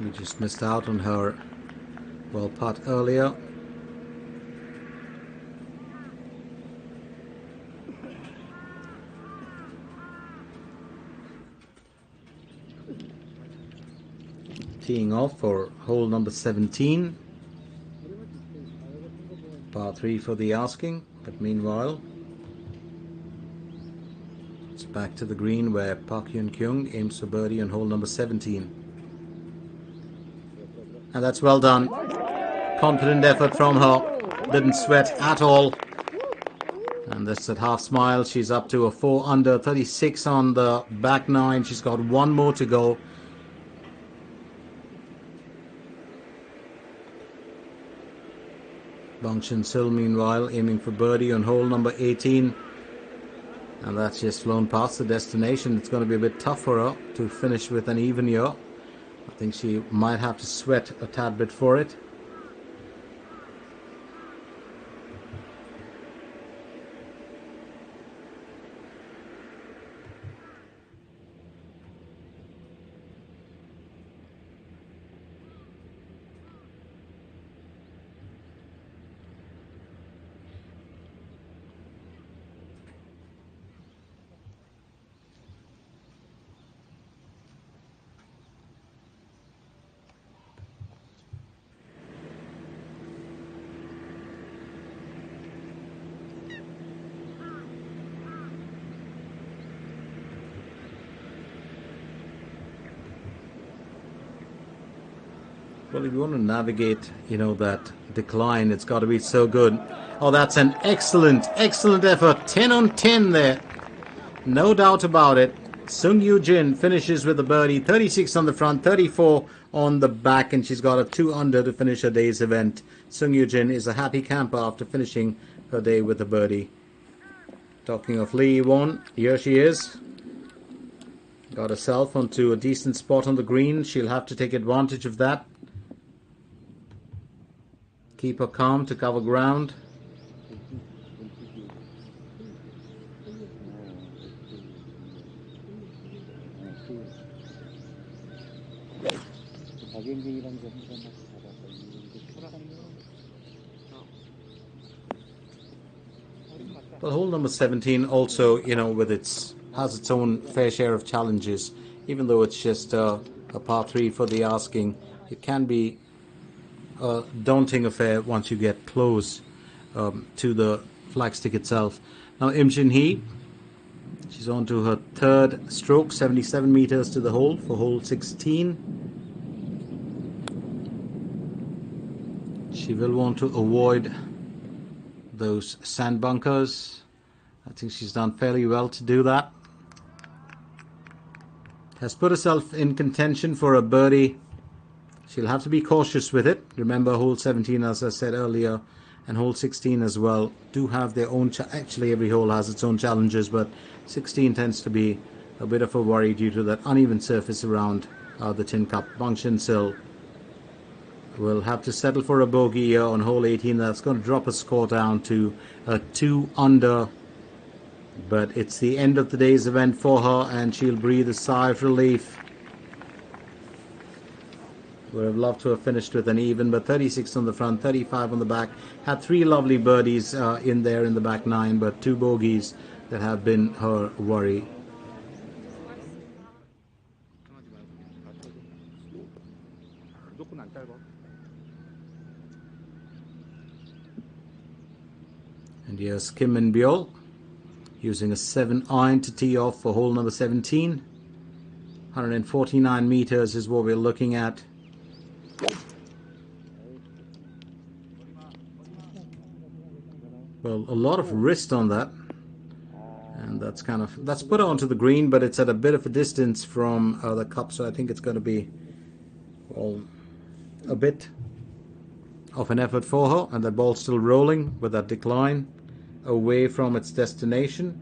We just missed out on her well putt earlier. Teeing off for hole number 17. Par 3 for the asking, but meanwhile it's back to the green where Park Hyun Kyung aims for birdie on hole number 17. And that's well done. Confident effort from her. Didn't sweat at all. And that's at half smile. She's up to a 4 under, 36 on the back 9. She's got one more to go. Bang Shin-sil meanwhile aiming for birdie on hole number 18. And that's just flown past the destination. It's going to be a bit tough for her to finish with an even year. I think she might have to sweat a tad bit for it. Well, if you want to navigate, that decline, it's got to be so good. Oh, that's an excellent, excellent effort. 10 on 10 there. No doubt about it. Sung Yoo Jin finishes with a birdie. 36 on the front, 34 on the back, and she's got a 2 under to finish her day's event. Sung Yoo Jin is a happy camper after finishing her day with a birdie. Talking of Lee Won, here she is. Got herself onto a decent spot on the green. She'll have to take advantage of that. Keep her calm to cover ground. Well, hole number 17 also, with has its own fair share of challenges. Even though it's just a par 3 for the asking, it can be a daunting affair once you get close to the flagstick itself. Now Im Jin Hee, she's on to her third stroke, 77 meters to the hole for hole 16. She will want to avoid those sand bunkers. I think she's done fairly well to do that. Has put herself in contention for a birdie. She'll have to be cautious with it. Remember, hole 17, as I said earlier, and hole 16 as well, do have their own... Actually, every hole has its own challenges, but 16 tends to be a bit of a worry due to that uneven surface around the Tin Cup. Bang Shin-sil will have to settle for a bogey here on hole 18. That's going to drop a score down to a 2 under. But it's the end of the day's event for her, and she'll breathe a sigh of relief. Would have loved to have finished with an even, but 36 on the front, 35 on the back. Had 3 lovely birdies in there in the back 9, but 2 bogeys that have been her worry. And here's Kim Min Byul using a 7 iron to tee off for hole number 17. 149 meters is what we're looking at. Well, a lot of wrist on that, and that's put onto the green, but it's at a bit of a distance from the cup, so I think it's going to be, well, a bit of an effort for her, and that ball still rolling with that decline away from its destination.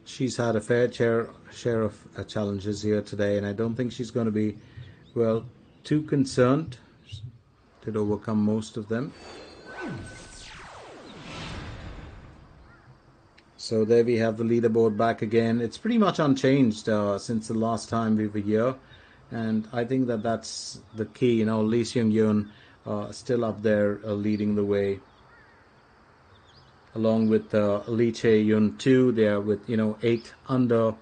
She's had a fair share of challenges here today, and I don't think she's going to be, well, too concerned. She did overcome most of them. So there we have the leaderboard back again. It's pretty much unchanged since the last time we were here, and I think that that's the key. You know, Lee Seung-yoon still up there leading the way, along with Lee Chae-yoon too. They are with 8 under,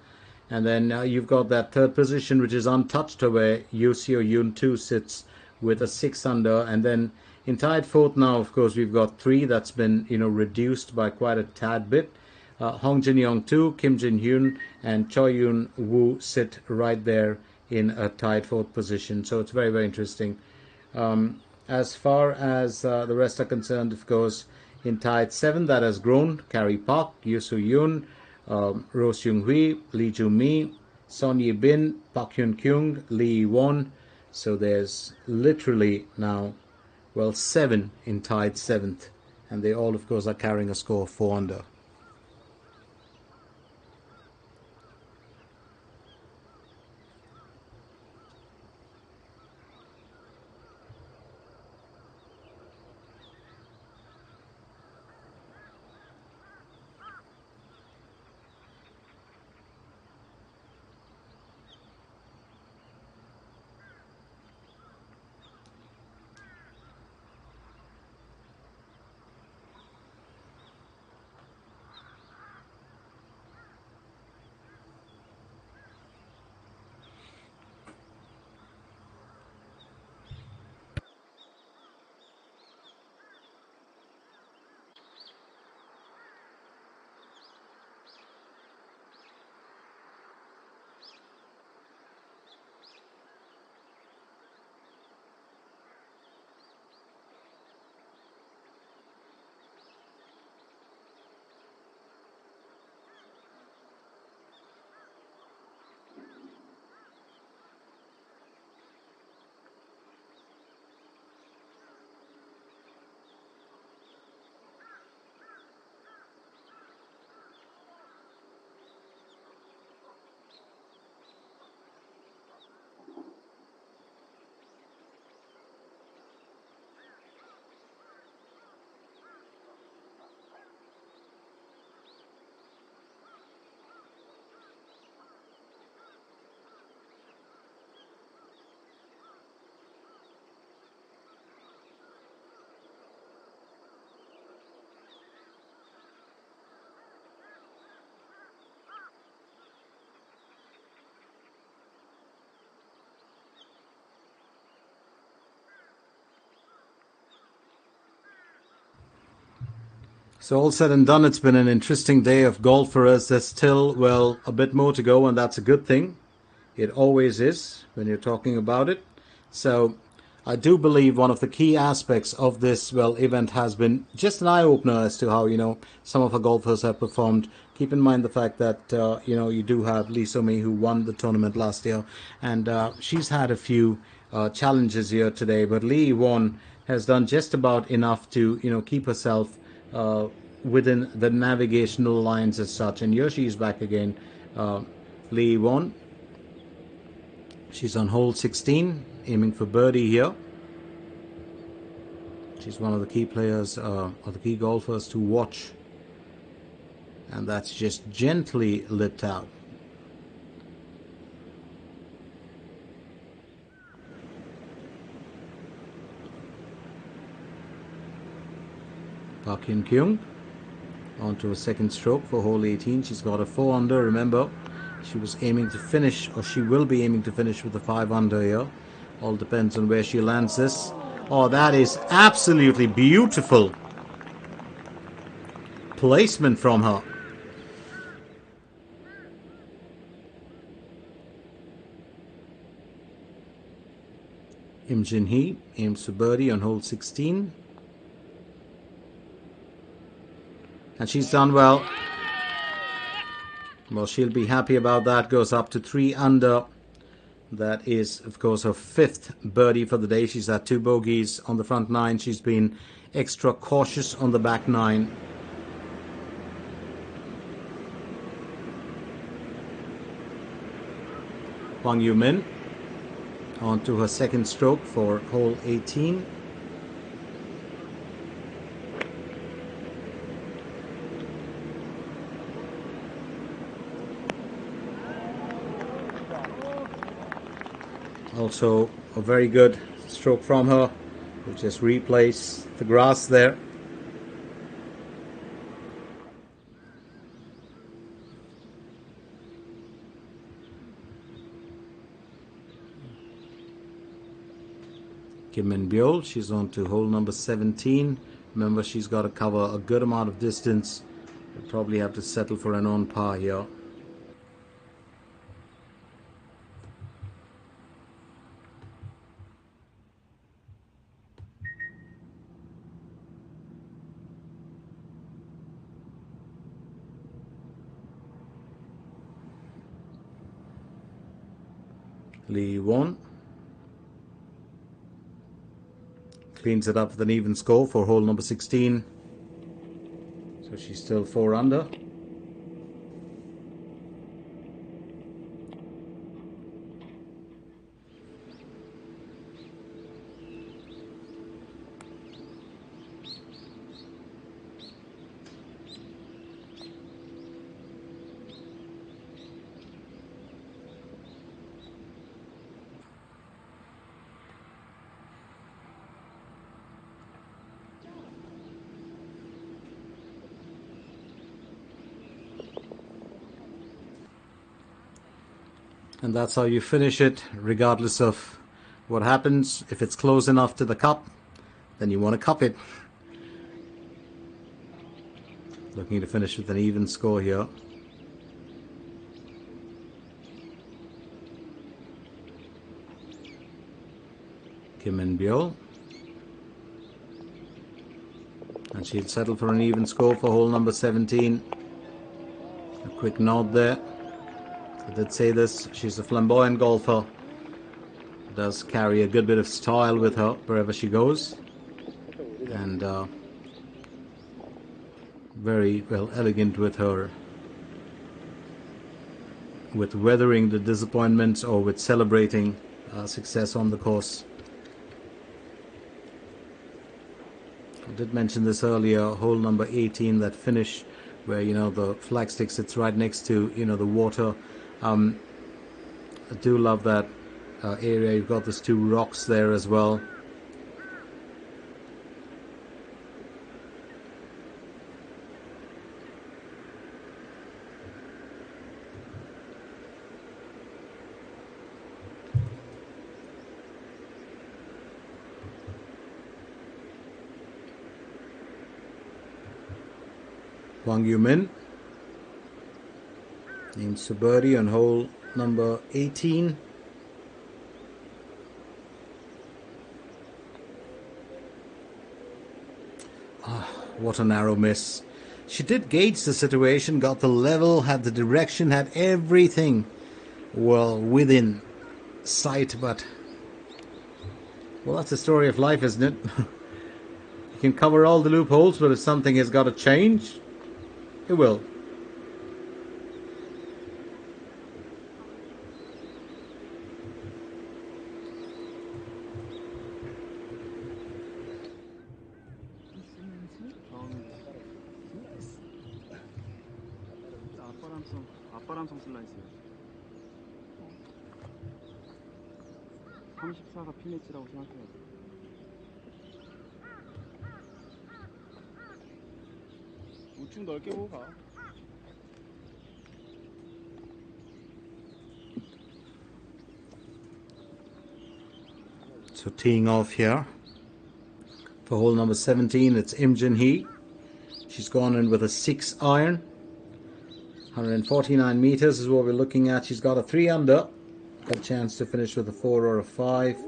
and then you've got that third position which is untouched, where Yoo Seo-yoon too sits with a 6 under, and then in tied fourth now, of course, we've got 3 that's been reduced by quite a tad bit. Hong Jin-young too, Kim Jin-hyun and Choi Yoon-woo sit right there in a tied fourth position. So it's very, very interesting. As far as the rest are concerned, of course, in tied 7, that has grown. Carrie Park, Yoo Soo-yoon, Ro Seung-hui, Lee Joo-mi, Son Ye-bin, Park Hyun-kyung, Lee Won. So there's literally now, well, 7 in tied 7th. And they all, of course, are carrying a score of 4 under. So all said and done, it's been an interesting day of golf for us. There's still, well, a bit more to go, and that's a good thing. It always is when you're talking about it. So I do believe one of the key aspects of this, well, event has been just an eye-opener as to how, some of our golfers have performed. Keep in mind the fact that, you do have Lee So-mi, who won the tournament last year, and she's had a few challenges here today, but Lee Won has done just about enough to, keep herself within the navigational lines as such. And here she is back again, Lee Won. She's on hole 16, aiming for birdie here. She's one of the key players, or the key golfers to watch. And that's just gently lipped out. Park Hyun-kyung onto a second stroke for hole 18. She's got a 4 under. Remember, she was aiming to finish, or she will be aiming to finish with a 5 under here. All depends on where she lands this. Oh, that is absolutely beautiful placement from her. Im Jin Hee aims for birdie on hole 16. And she's done well. Well, she'll be happy about that. Goes up to 3 under. That is, of course, her 5th birdie for the day. She's had 2 bogeys on the front 9. She's been extra cautious on the back 9. Hwang Yu-min on to her 2nd stroke for hole 18. Also a very good stroke from her. We'll just replace the grass there. Kim Min-byul, she's on to hole number 17. Remember, she's got to cover a good amount of distance. We'll probably have to settle for an on par here. Lee Won cleans it up with an even score for hole number 16. So she's still 4 under. And that's how you finish it, regardless of what happens. If it's close enough to the cup, then you want to cup it. Looking to finish with an even score here. Kim Min-byul. And she'll settle for an even score for hole number 17. A quick nod there. I did say this, she's a flamboyant golfer. Does carry a good bit of style with her wherever she goes. And very well elegant with her, with weathering the disappointments or with celebrating success on the course. I did mention this earlier, hole number 18, that finish where, you know, the flagstick sits right next to, you know, the water. I do love that area. You've got those 2 rocks there as well. Hwang Yu-min aims for birdie on hole number 18. What a narrow miss. She did gauge the situation, got the level, had the direction, had everything well within sight, but well, that's the story of life, isn't it? You can cover all the loopholes, but if something has got to change, it will. 앞바람성 슬라이스요. 34가 피니치라고 생각해요. 우측 넓게 보고 가. So teeing off here for hole number 17, it's Im Jin Hee. She's gone in with a 6 iron. 149 meters is what we're looking at. She's got a 3 under. Got a chance to finish with a 4 or a 5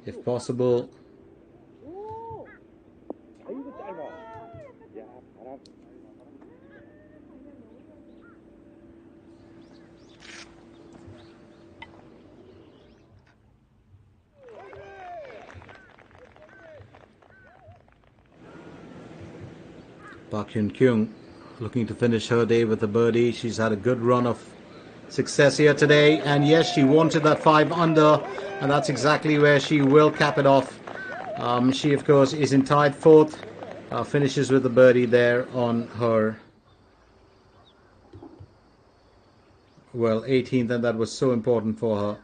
if possible. 아이고 짧아. 야 바람. Park Hyun-kyung looking to finish her day with a birdie. She's had a good run of success here today, and yes, she wanted that 5 under, and that's exactly where she will cap it off. She of course is in tied 4th, finishes with a birdie there on her 18th, and that was so important for her.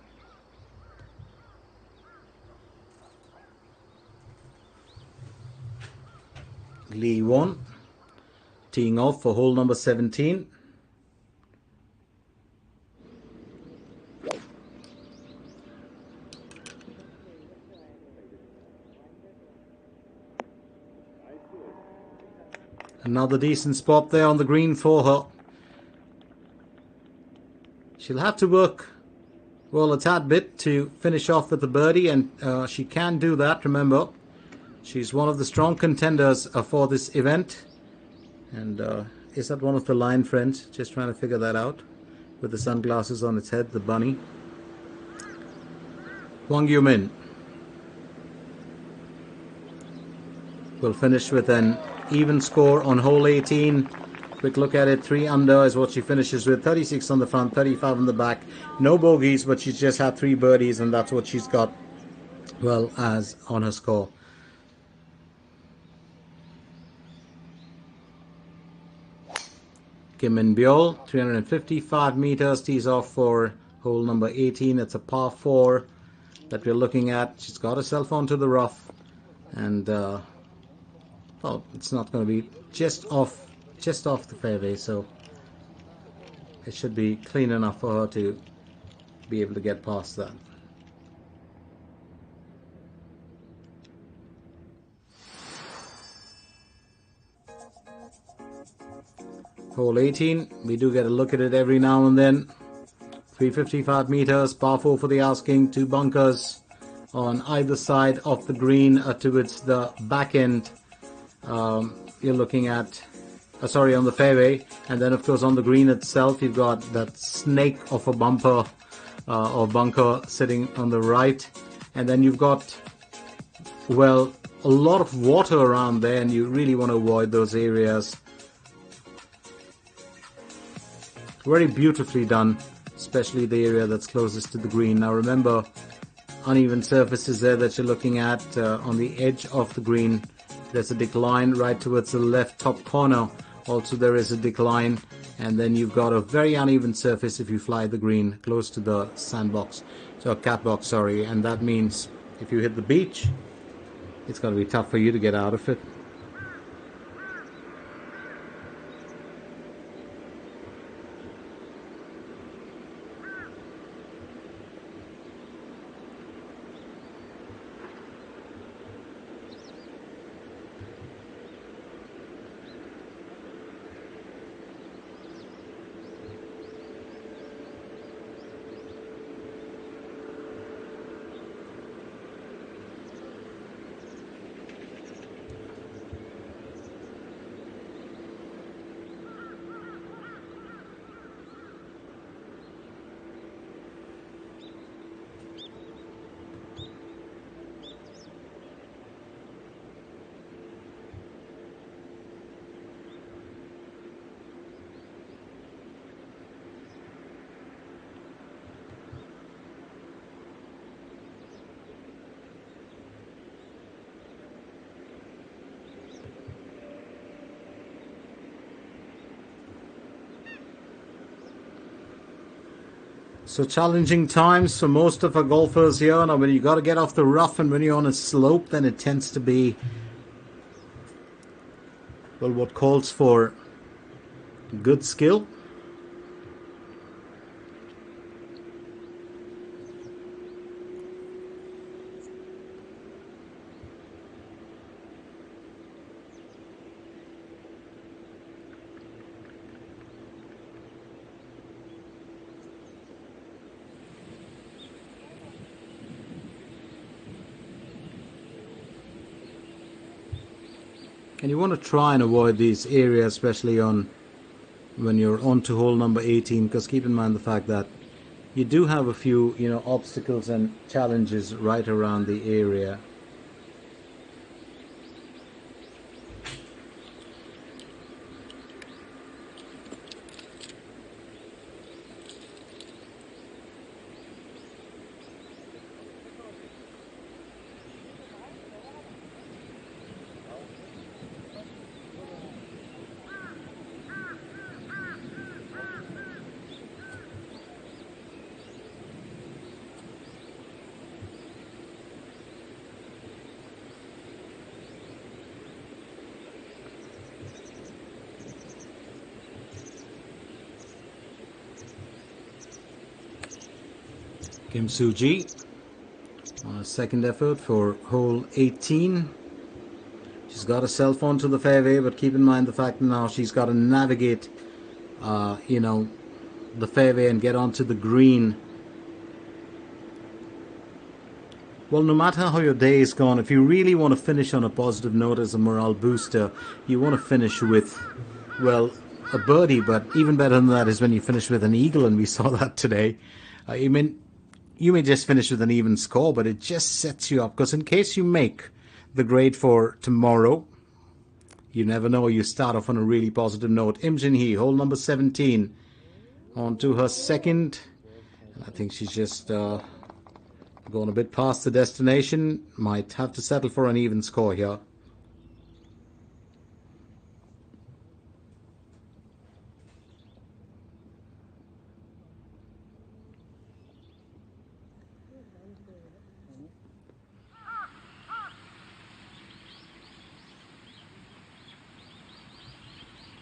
Lee Won teeing off for hole number 17. Another decent spot there on the green for her. She'll have to work, well, a tad bit to finish off with the birdie, and she can do that. Remember, she's one of the strong contenders for this event. And is that one of the lion friends? Just trying to figure that out. With the sunglasses on its head, the bunny. Hwang Yoo-min will finish with an even score on hole 18. Quick look at it, 3 under is what she finishes with. 36 on the front, 35 on the back. No bogeys, but she's just had 3 birdies, and that's what she's got, well, as on her score. Kim Min-byul, 355 meters, tees off for hole number 18. It's a par 4 that we're looking at. She's got herself onto the rough, and well, it's not going to be just off the fairway, so it should be clean enough for her to be able to get past that. Hole 18, we do get a look at it every now and then. 355 meters, par 4 for the asking, 2 bunkers on either side of the green towards the back end. You're looking at, on the fairway, and then of course on the green itself you've got that snake of a bumper or bunker sitting on the right, and then you've got, well, a lot of water around there, and you really want to avoid those areas. Very beautifully done, especially the area that's closest to the green. Now remember, uneven surfaces there that you're looking at on the edge of the green. There's a decline right towards the left top corner. Also there is a decline, and then you've got a very uneven surface if you fly the green close to the sandbox, so cat box, sorry, and that means if you hit the beach, it's going to be tough for you to get out of it. So challenging times for most of our golfers here. Now when you got to get off the rough and when you're on a slope, then it tends to be, well, what calls for good skill. And you want to try and avoid these areas, especially on when you're on to hole number 18, because keep in mind the fact that you do have a few, obstacles and challenges right around the area. Kim Soo-ji on a second effort for hole 18. She's got herself onto the fairway, but keep in mind the fact that now she's got to navigate, the fairway and get onto the green. Well, no matter how your day is gone, if you really want to finish on a positive note as a morale booster, you want to finish with, well, a birdie, but even better than that is when you finish with an eagle, and we saw that today. You may just finish with an even score, but it just sets you up, because in case you make the grade for tomorrow, you never know, you start off on a really positive note. Im Jin-hee, hole number 17, on to her second, and I think she's just going a bit past the destination, might have to settle for an even score here.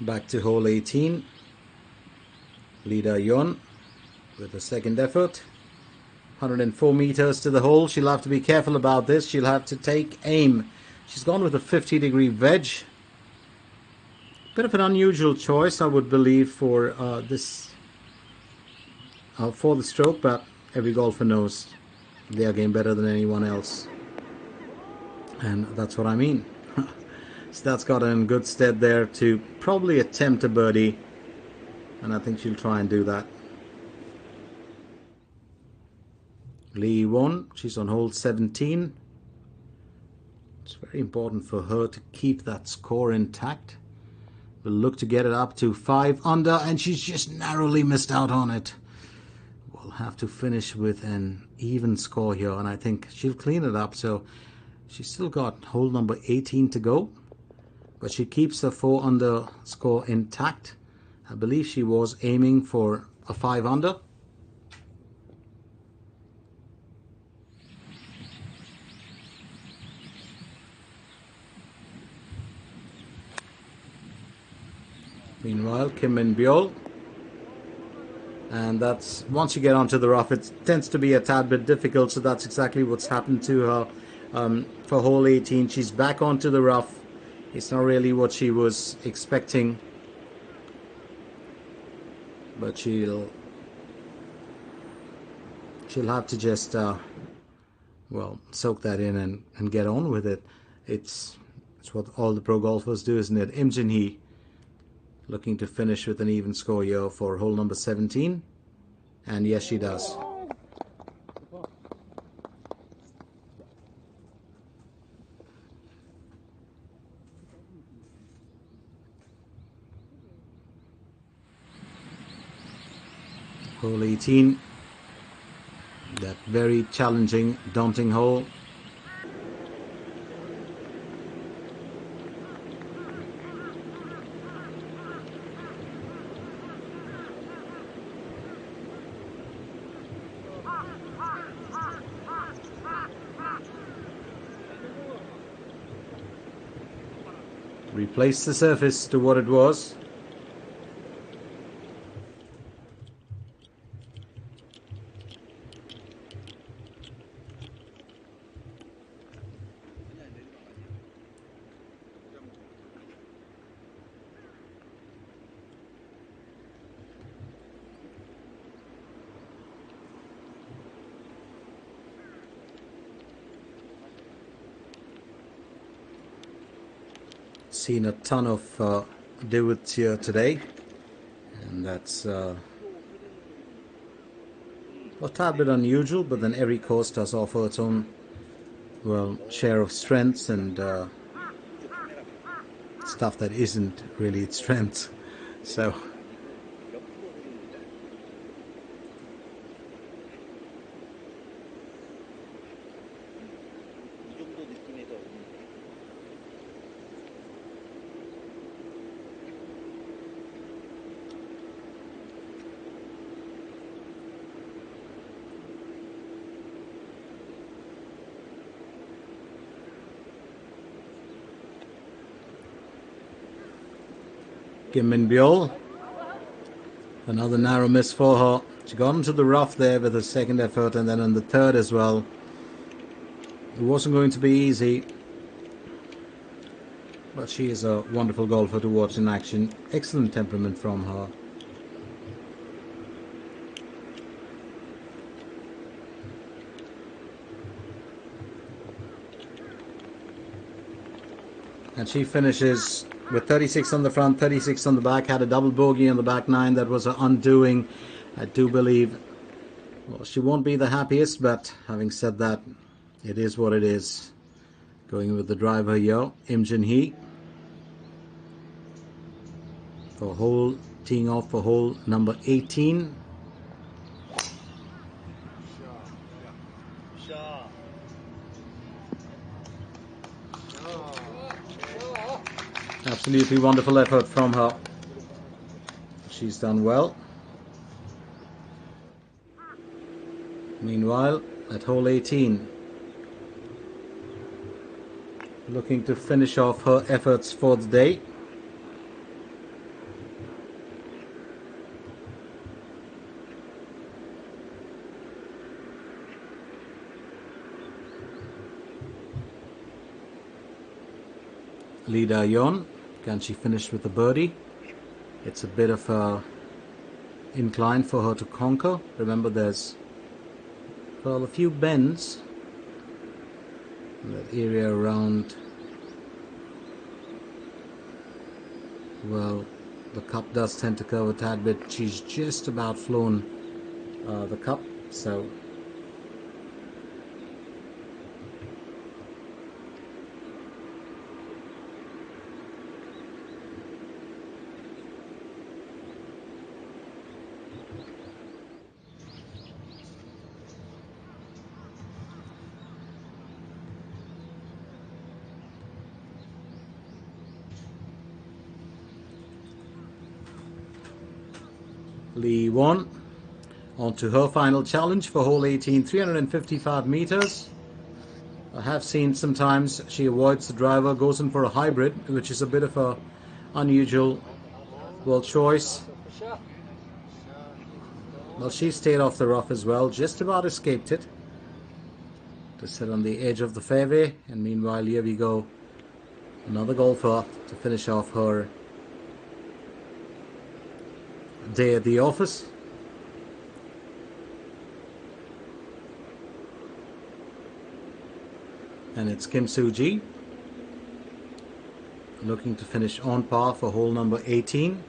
Back to hole 18. Leader Yon with a second effort. 104 meters to the hole. She'll have to be careful about this. She'll have to take aim. She's gone with a 50-degree wedge. Bit of an unusual choice, I would believe, for for the stroke, but every golfer knows their game better than anyone else. And that's what I mean. So that's got her in good stead there to probably attempt a birdie, and I think she'll try and do that. Lee Won, she's on hole 17. It's very important for her to keep that score intact. We'll look to get it up to 5 under, and she's just narrowly missed out on it. We'll have to finish with an even score here, and I think she'll clean it up. So she's still got hole number 18 to go, but she keeps the 4 under score intact. I believe she was aiming for a 5 under. Meanwhile, Kim Min-byul, and that's, once you get onto the rough, it tends to be a tad bit difficult, so that's exactly what's happened to her for hole 18. She's back onto the rough. It's not really what she was expecting, but she'll have to just well, soak that in and get on with it. It's what all the pro golfers do, isn't it? Im Jin-hee looking to finish with an even score here for hole number 17, and yes, she does. Hole 18, that very challenging, daunting hole. Replace the surface to what it was. seen a ton of divots here today, and that's a tad bit unusual, but then every course does offer its own, well, share of strengths and stuff that isn't really its strengths. So Kim Min Byul, another narrow miss for her. She got into the rough there with her second effort, and then on the third as well. It wasn't going to be easy, but she is a wonderful golfer to watch in action. Excellent temperament from her. And she finishes with 36 on the front, 36 on the back, had a double bogey on the back nine. That was her undoing. I do believe, well, she won't be the happiest, but having said that, it is what it is. Going with the driver here, Im Jin Hee, for hole, teeing off for hole number 18. Absolutely wonderful effort from her. She's done well. Meanwhile, at hole 18, looking to finish off her efforts for the day. Lee Da-yeon, can she finish with a birdie? It's a bit of a incline for her to conquer. Remember, there's, well, a few bends in that area around, well, the cup does tend to curve a tad bit. She's just about flown the cup, so Lee won. On to her final challenge for hole 18, 355 meters. I have seen sometimes she avoids the driver, goes in for a hybrid, which is a bit of a unusual, well, choice. Well, she stayed off the rough as well, just about escaped it to sit on the edge of the fairway. And meanwhile, here we go, another golfer to finish off her day at the office. And it's Kim Soo-ji, looking to finish on par for hole number 18.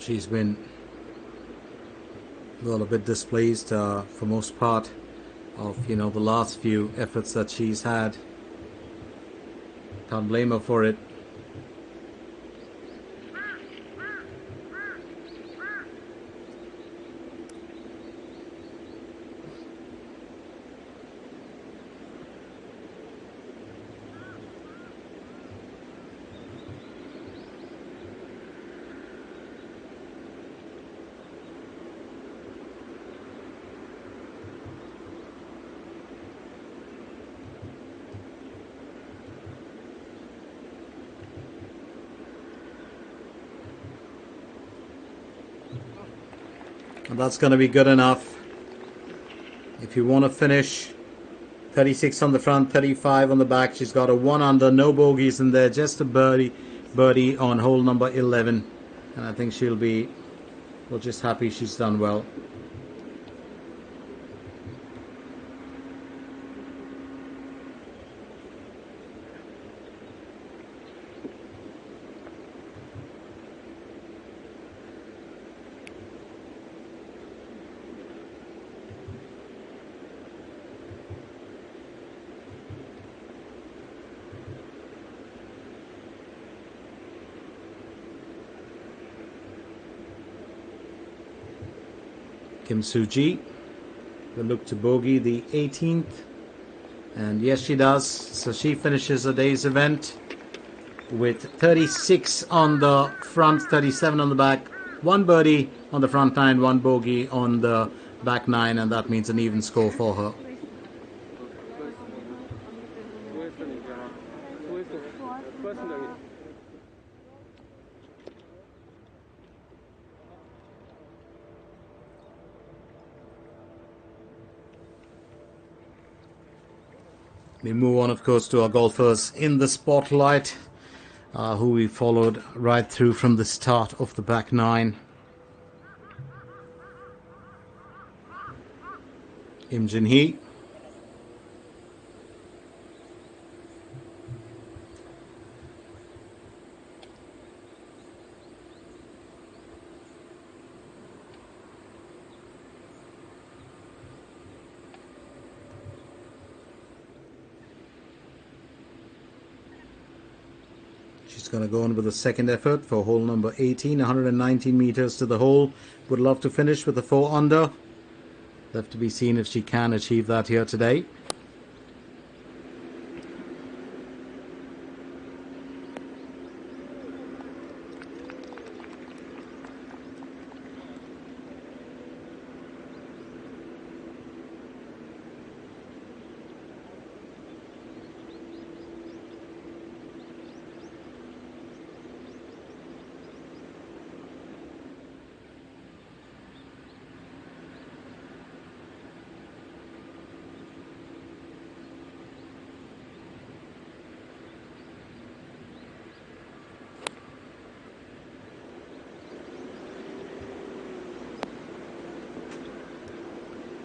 She's been, well, a bit displeased for most part of, the last few efforts that she's had. Can't blame her for it. And that's going to be good enough. If you want to finish 36 on the front, 35 on the back, she's got a 1 under, no bogeys in there, just a birdie on hole number 11. And I think she'll be, well, just happy she's done well. Kim Soo-ji will look to bogey the 18th, and yes, she does. So she finishes the day's event with 36 on the front, 37 on the back, 1 birdie on the front 9, 1 bogey on the back 9, and that means an even score for her. We move on, of course, to our golfers in the spotlight, who we followed right through from the start of the back 9. Im Jin-hee, she's going to go on with the second effort for hole number 18, 119 meters to the hole. Would love to finish with a 4 under. Left to be seen if she can achieve that here today.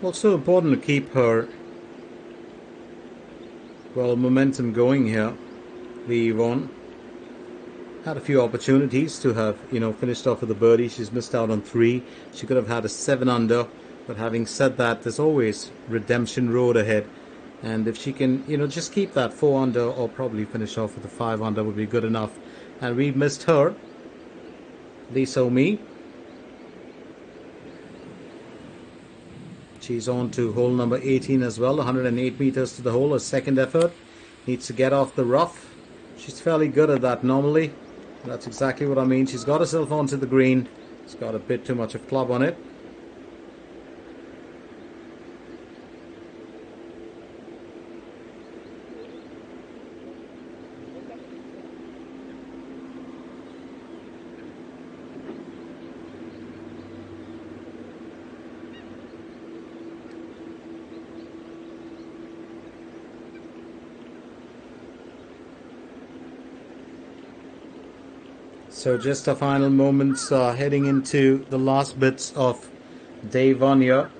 Also important to keep her, well, momentum going here. Lee Yvonne had a few opportunities to have, finished off with a birdie. She's missed out on 3. She could have had a 7 under, but having said that, there's always redemption road ahead. And if she can, just keep that 4 under or probably finish off with a 5 under would be good enough. And we missed her. Lee So-mi. She's on to hole number 18 as well, 108 meters to the hole, a second effort. Needs to get off the rough. She's fairly good at that normally. That's exactly what I mean. She's got herself onto the green. She's got a bit too much of club on it. So just our final moments heading into the last bits of day 1 here.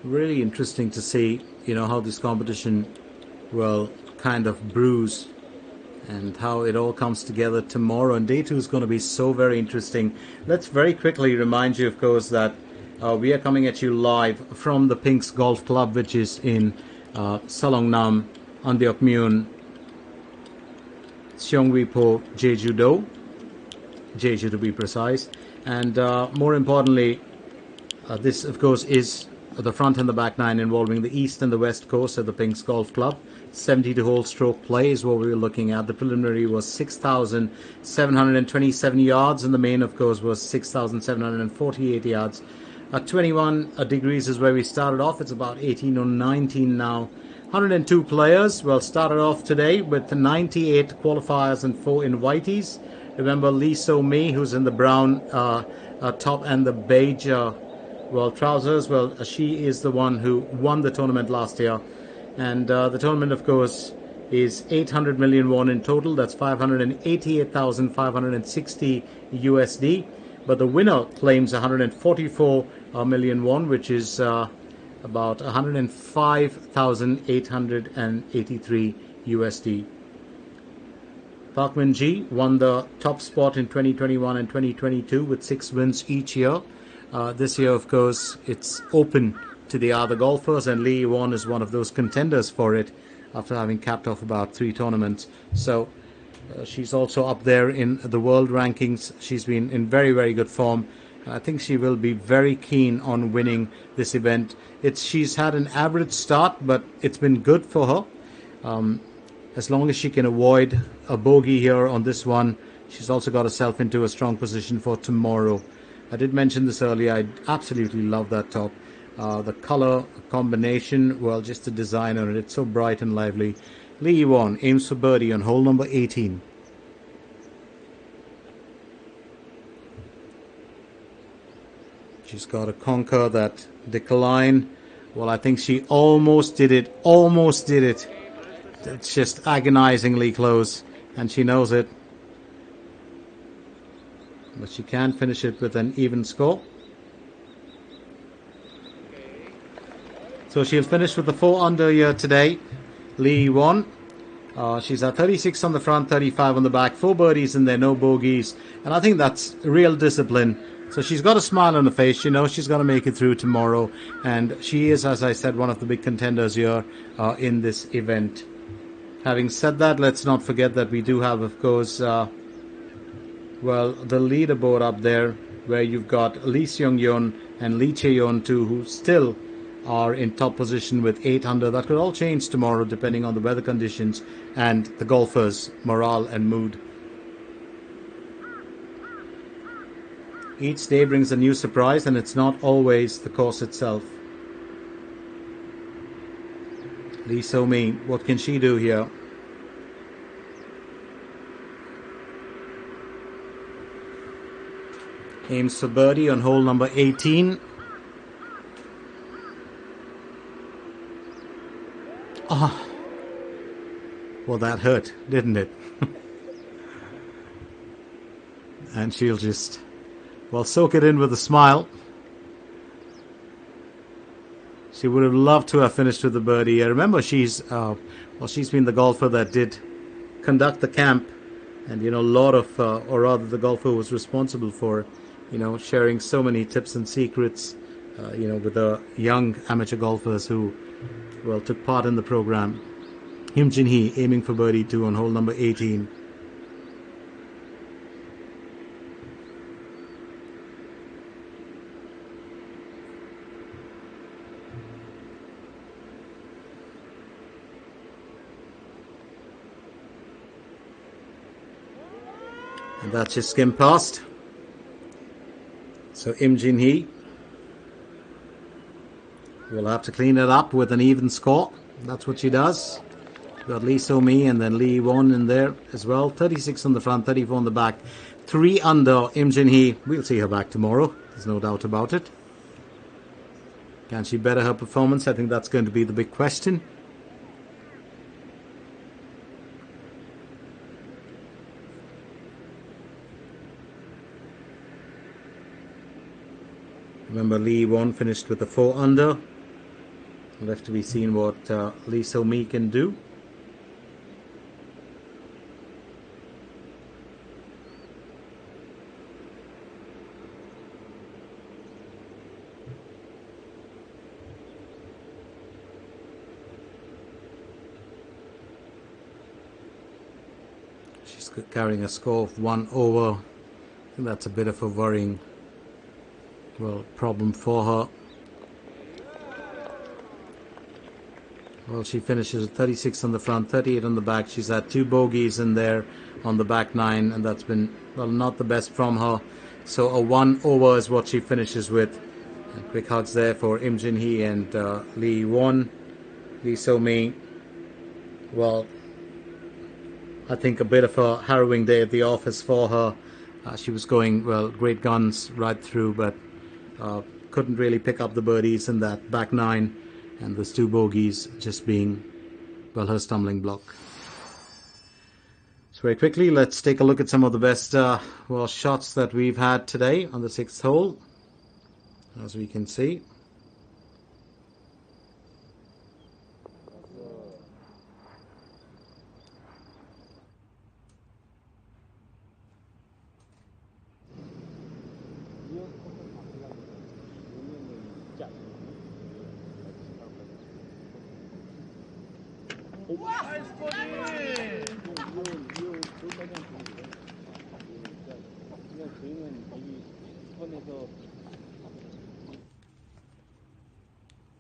Really interesting to see, how this competition will kind of brews and how it all comes together tomorrow. And day 2 is going to be so very interesting. Let's very quickly remind you, of course, that we are coming at you live from the Pinks Golf Club, which is in Salongnam, Andeok Myun, Seongwipo Jeju-do, Jeju to be precise. And more importantly, this of course is the front and the back nine involving the east and the west coast at the Pinks Golf Club. 72-hole stroke play is what we were looking at. The preliminary was 6,727 yards, and the main, of course, was 6,748 yards. 21 degrees is where we started off. It's about 18 or 19 now. 102 players. Well, started off today with 98 qualifiers and 4 invitees. Remember Lee So-mi, who's in the brown top and the beige trousers. Well, she is the one who won the tournament last year. And the tournament, of course, is 800 million won in total. That's 588,560 USD. But the winner claims 144 million won, which is about 105,883 USD. Park Min-ji won the top spot in 2021 and 2022 with 6 wins each year. This year, of course, it's open to the other golfers, and Lee Won is one of those contenders for it after having capped off about 3 tournaments. So she's also up there in the world rankings. She's been in very, very good form. I think she will be very keen on winning this event. She's had an average start, but it's been good for her. As long as she can avoid a bogey here on this one, she's also got herself into a strong position for tomorrow. I did mention this earlier. I absolutely love that top. The color combination, well, just the design on it. It's so bright and lively. Lee Won aims for birdie on hole number 18. She's got to conquer that decline. Well, I think she almost did it. Almost did it. It's just agonizingly close, and she knows it. But she can finish it with an even score. So she'll finish with the 4 under here today. Lee Won. She's at 36 on the front, 35 on the back, 4 birdies in there, no bogeys. And I think that's real discipline. So she's got a smile on her face. She knows she's going to make it through tomorrow. And she is, as I said, one of the big contenders here in this event. Having said that, let's not forget that we do have, of course, the leaderboard up there, where you've got Lee Seong-yeon and Lee Chae-yeon too, who still are in top position with 8 under. That could all change tomorrow depending on the weather conditions and the golfers' morale and mood. Each day brings a new surprise, and it's not always the course itself. Lee So-mi, what can she do here? Aims for birdie on hole number 18. Oh, well, that hurt, didn't it? And she'll just, well, soak it in with a smile. She would have loved to have finished with the birdie. I remember she's been the golfer that did conduct the camp, and a lot of, or rather, the golfer who was responsible for, sharing so many tips and secrets, with the young amateur golfers who, well, took part in the program. Im Jin-hee aiming for birdie 2 on hole number 18. And that's just skimmed past. So Im Jin-hee will have to clean it up with an even score. That's what she does. Got Lee So-mi and then Lee Won in there as well. 36 on the front, 34 on the back. 3 under Im Jin-hee. We'll see her back tomorrow. There's no doubt about it. Can she better her performance? I think that's going to be the big question. Remember, Lee Won finished with a 4 under. Left to be seen what Lee So-mi can do. carrying a score of 1 over. I think that's a bit of a worrying, well, problem for her. Well, she finishes at 36 on the front, 38 on the back. She's had 2 bogeys in there on the back 9, and that's been, well, not the best from her. So a 1 over is what she finishes with. And quick hugs there for Im Jin Hee and Lee Won. Lee So Mi. Well, I think a bit of a harrowing day at the office for her. She was going, well, great guns right through, but couldn't really pick up the birdies in that back 9. And those 2 bogeys just being, well, her stumbling block. So very quickly, let's take a look at some of the best, well, shots that we've had today on the 6th hole. As we can see.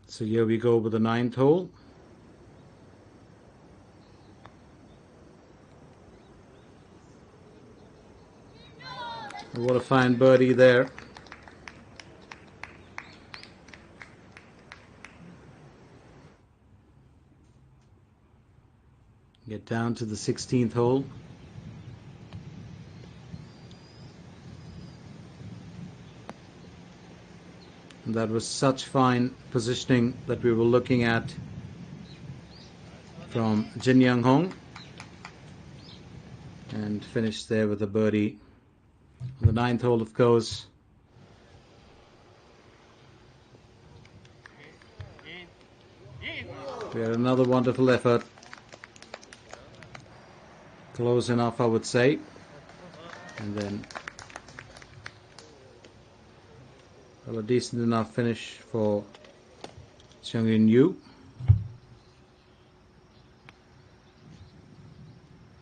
So here we go with the 9th hole. What a fine birdie there. Get down to the 16th hole. And that was such fine positioning that we were looking at from Jin Young Hong, and finished there with a birdie on the 9th hole, of course. We had another wonderful effort. Close enough, I would say. And then, well, a decent enough finish for Seung Yun Yu.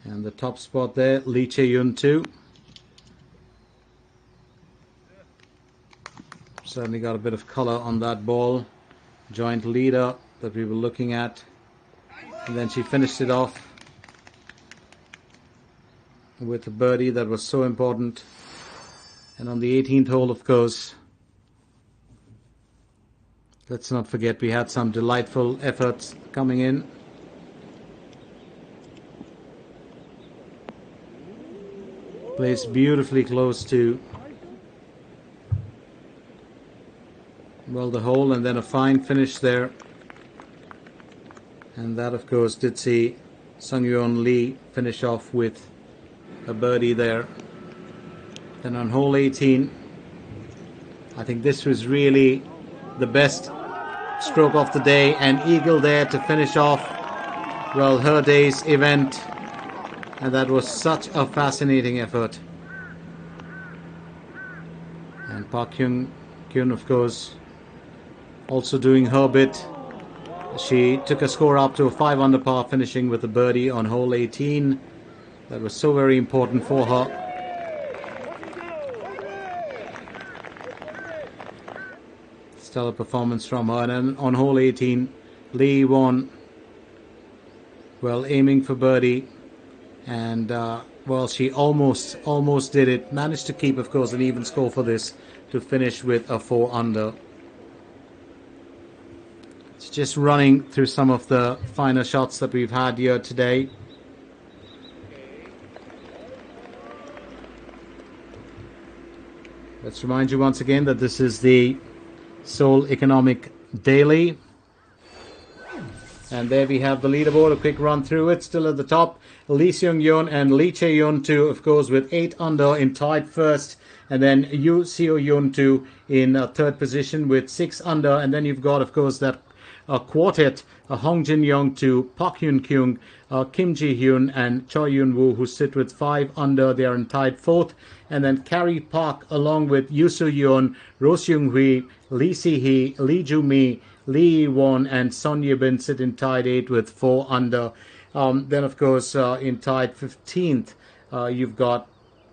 And the top spot there, Lee Chae-yun too. Certainly got a bit of color on that ball. Joint leader that we were looking at. And then she finished it off with a birdie that was so important. And on the 18th hole, of course, let's not forget we had some delightful efforts coming in. Placed beautifully close to, well, the hole, and then a fine finish there. And that, of course, did see Sung Yeon Lee finish off with a birdie there. Then on hole 18, I think this was really the best stroke of the day, and eagle there to finish off, well, her day's event. And that was such a fascinating effort. And Park Hyun, of course, also doing her bit. She took a score up to a 5 under par, finishing with a birdie on hole 18. That was so very important for her. Stellar performance from her. And then on hole 18, Lee won, well, aiming for birdie. And well, she almost did it. Managed to keep, of course, an even score for this to finish with a 4 under. It's just running through some of the finer shots that we've had here today. Let's remind you once again that this is the Seoul Economic Daily. And there we have the leaderboard, a quick run through it. Still at the top, Lee Seung-yeon and Lee Chae-yun too, of course, with 8 under in tied first. And then Yoo Seo-yun too in third position with 6 under. And then you've got, of course, that quartet, Hong Jin-young too, Park Hyun-kyung, Kim Ji-hyun and Choi Yun-woo, who sit with 5 under. They are in tied fourth. And then Carrie Park along with Yoo Soo-yeon, Ro Seung-hui, Lee Si-hee, Lee Joo-mi, Lee Won and Son Ye-bin sit in tied 8 with 4 under. Then, of course, in tied 15th, you've got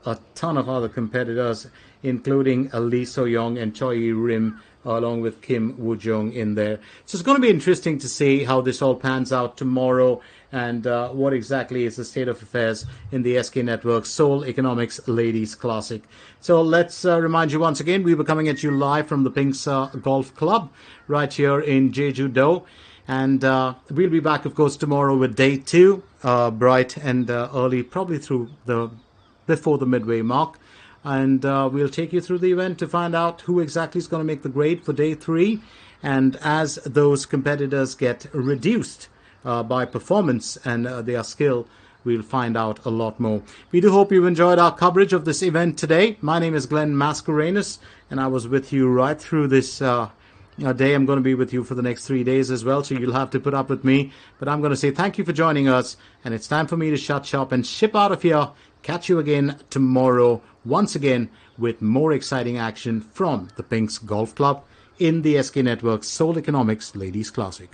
a ton of other competitors, including Lee So-young and Choi Rim, along with Kim Woo-jung in there. So it's going to be interesting to see how this all pans out tomorrow and what exactly is the state of affairs in the SK Network Seoul Economics Ladies Classic. So let's remind you once again, we were coming at you live from the Pinks Golf Club right here in Jeju-do. And we'll be back, of course, tomorrow with day 2, bright and early, probably before the midway mark. And we'll take you through the event to find out who exactly is going to make the grade for day 3. And as those competitors get reduced by performance and their skill, we'll find out a lot more. We do hope you've enjoyed our coverage of this event today. My name is Glenn Mascarenhas, and I was with you right through this day. I'm going to be with you for the next 3 days as well, so you'll have to put up with me. But I'm going to say thank you for joining us, and it's time for me to shut shop and ship out of here. Catch you again tomorrow, once again, with more exciting action from the Pinks Golf Club in the SK Network Seoul Economics Ladies Classic.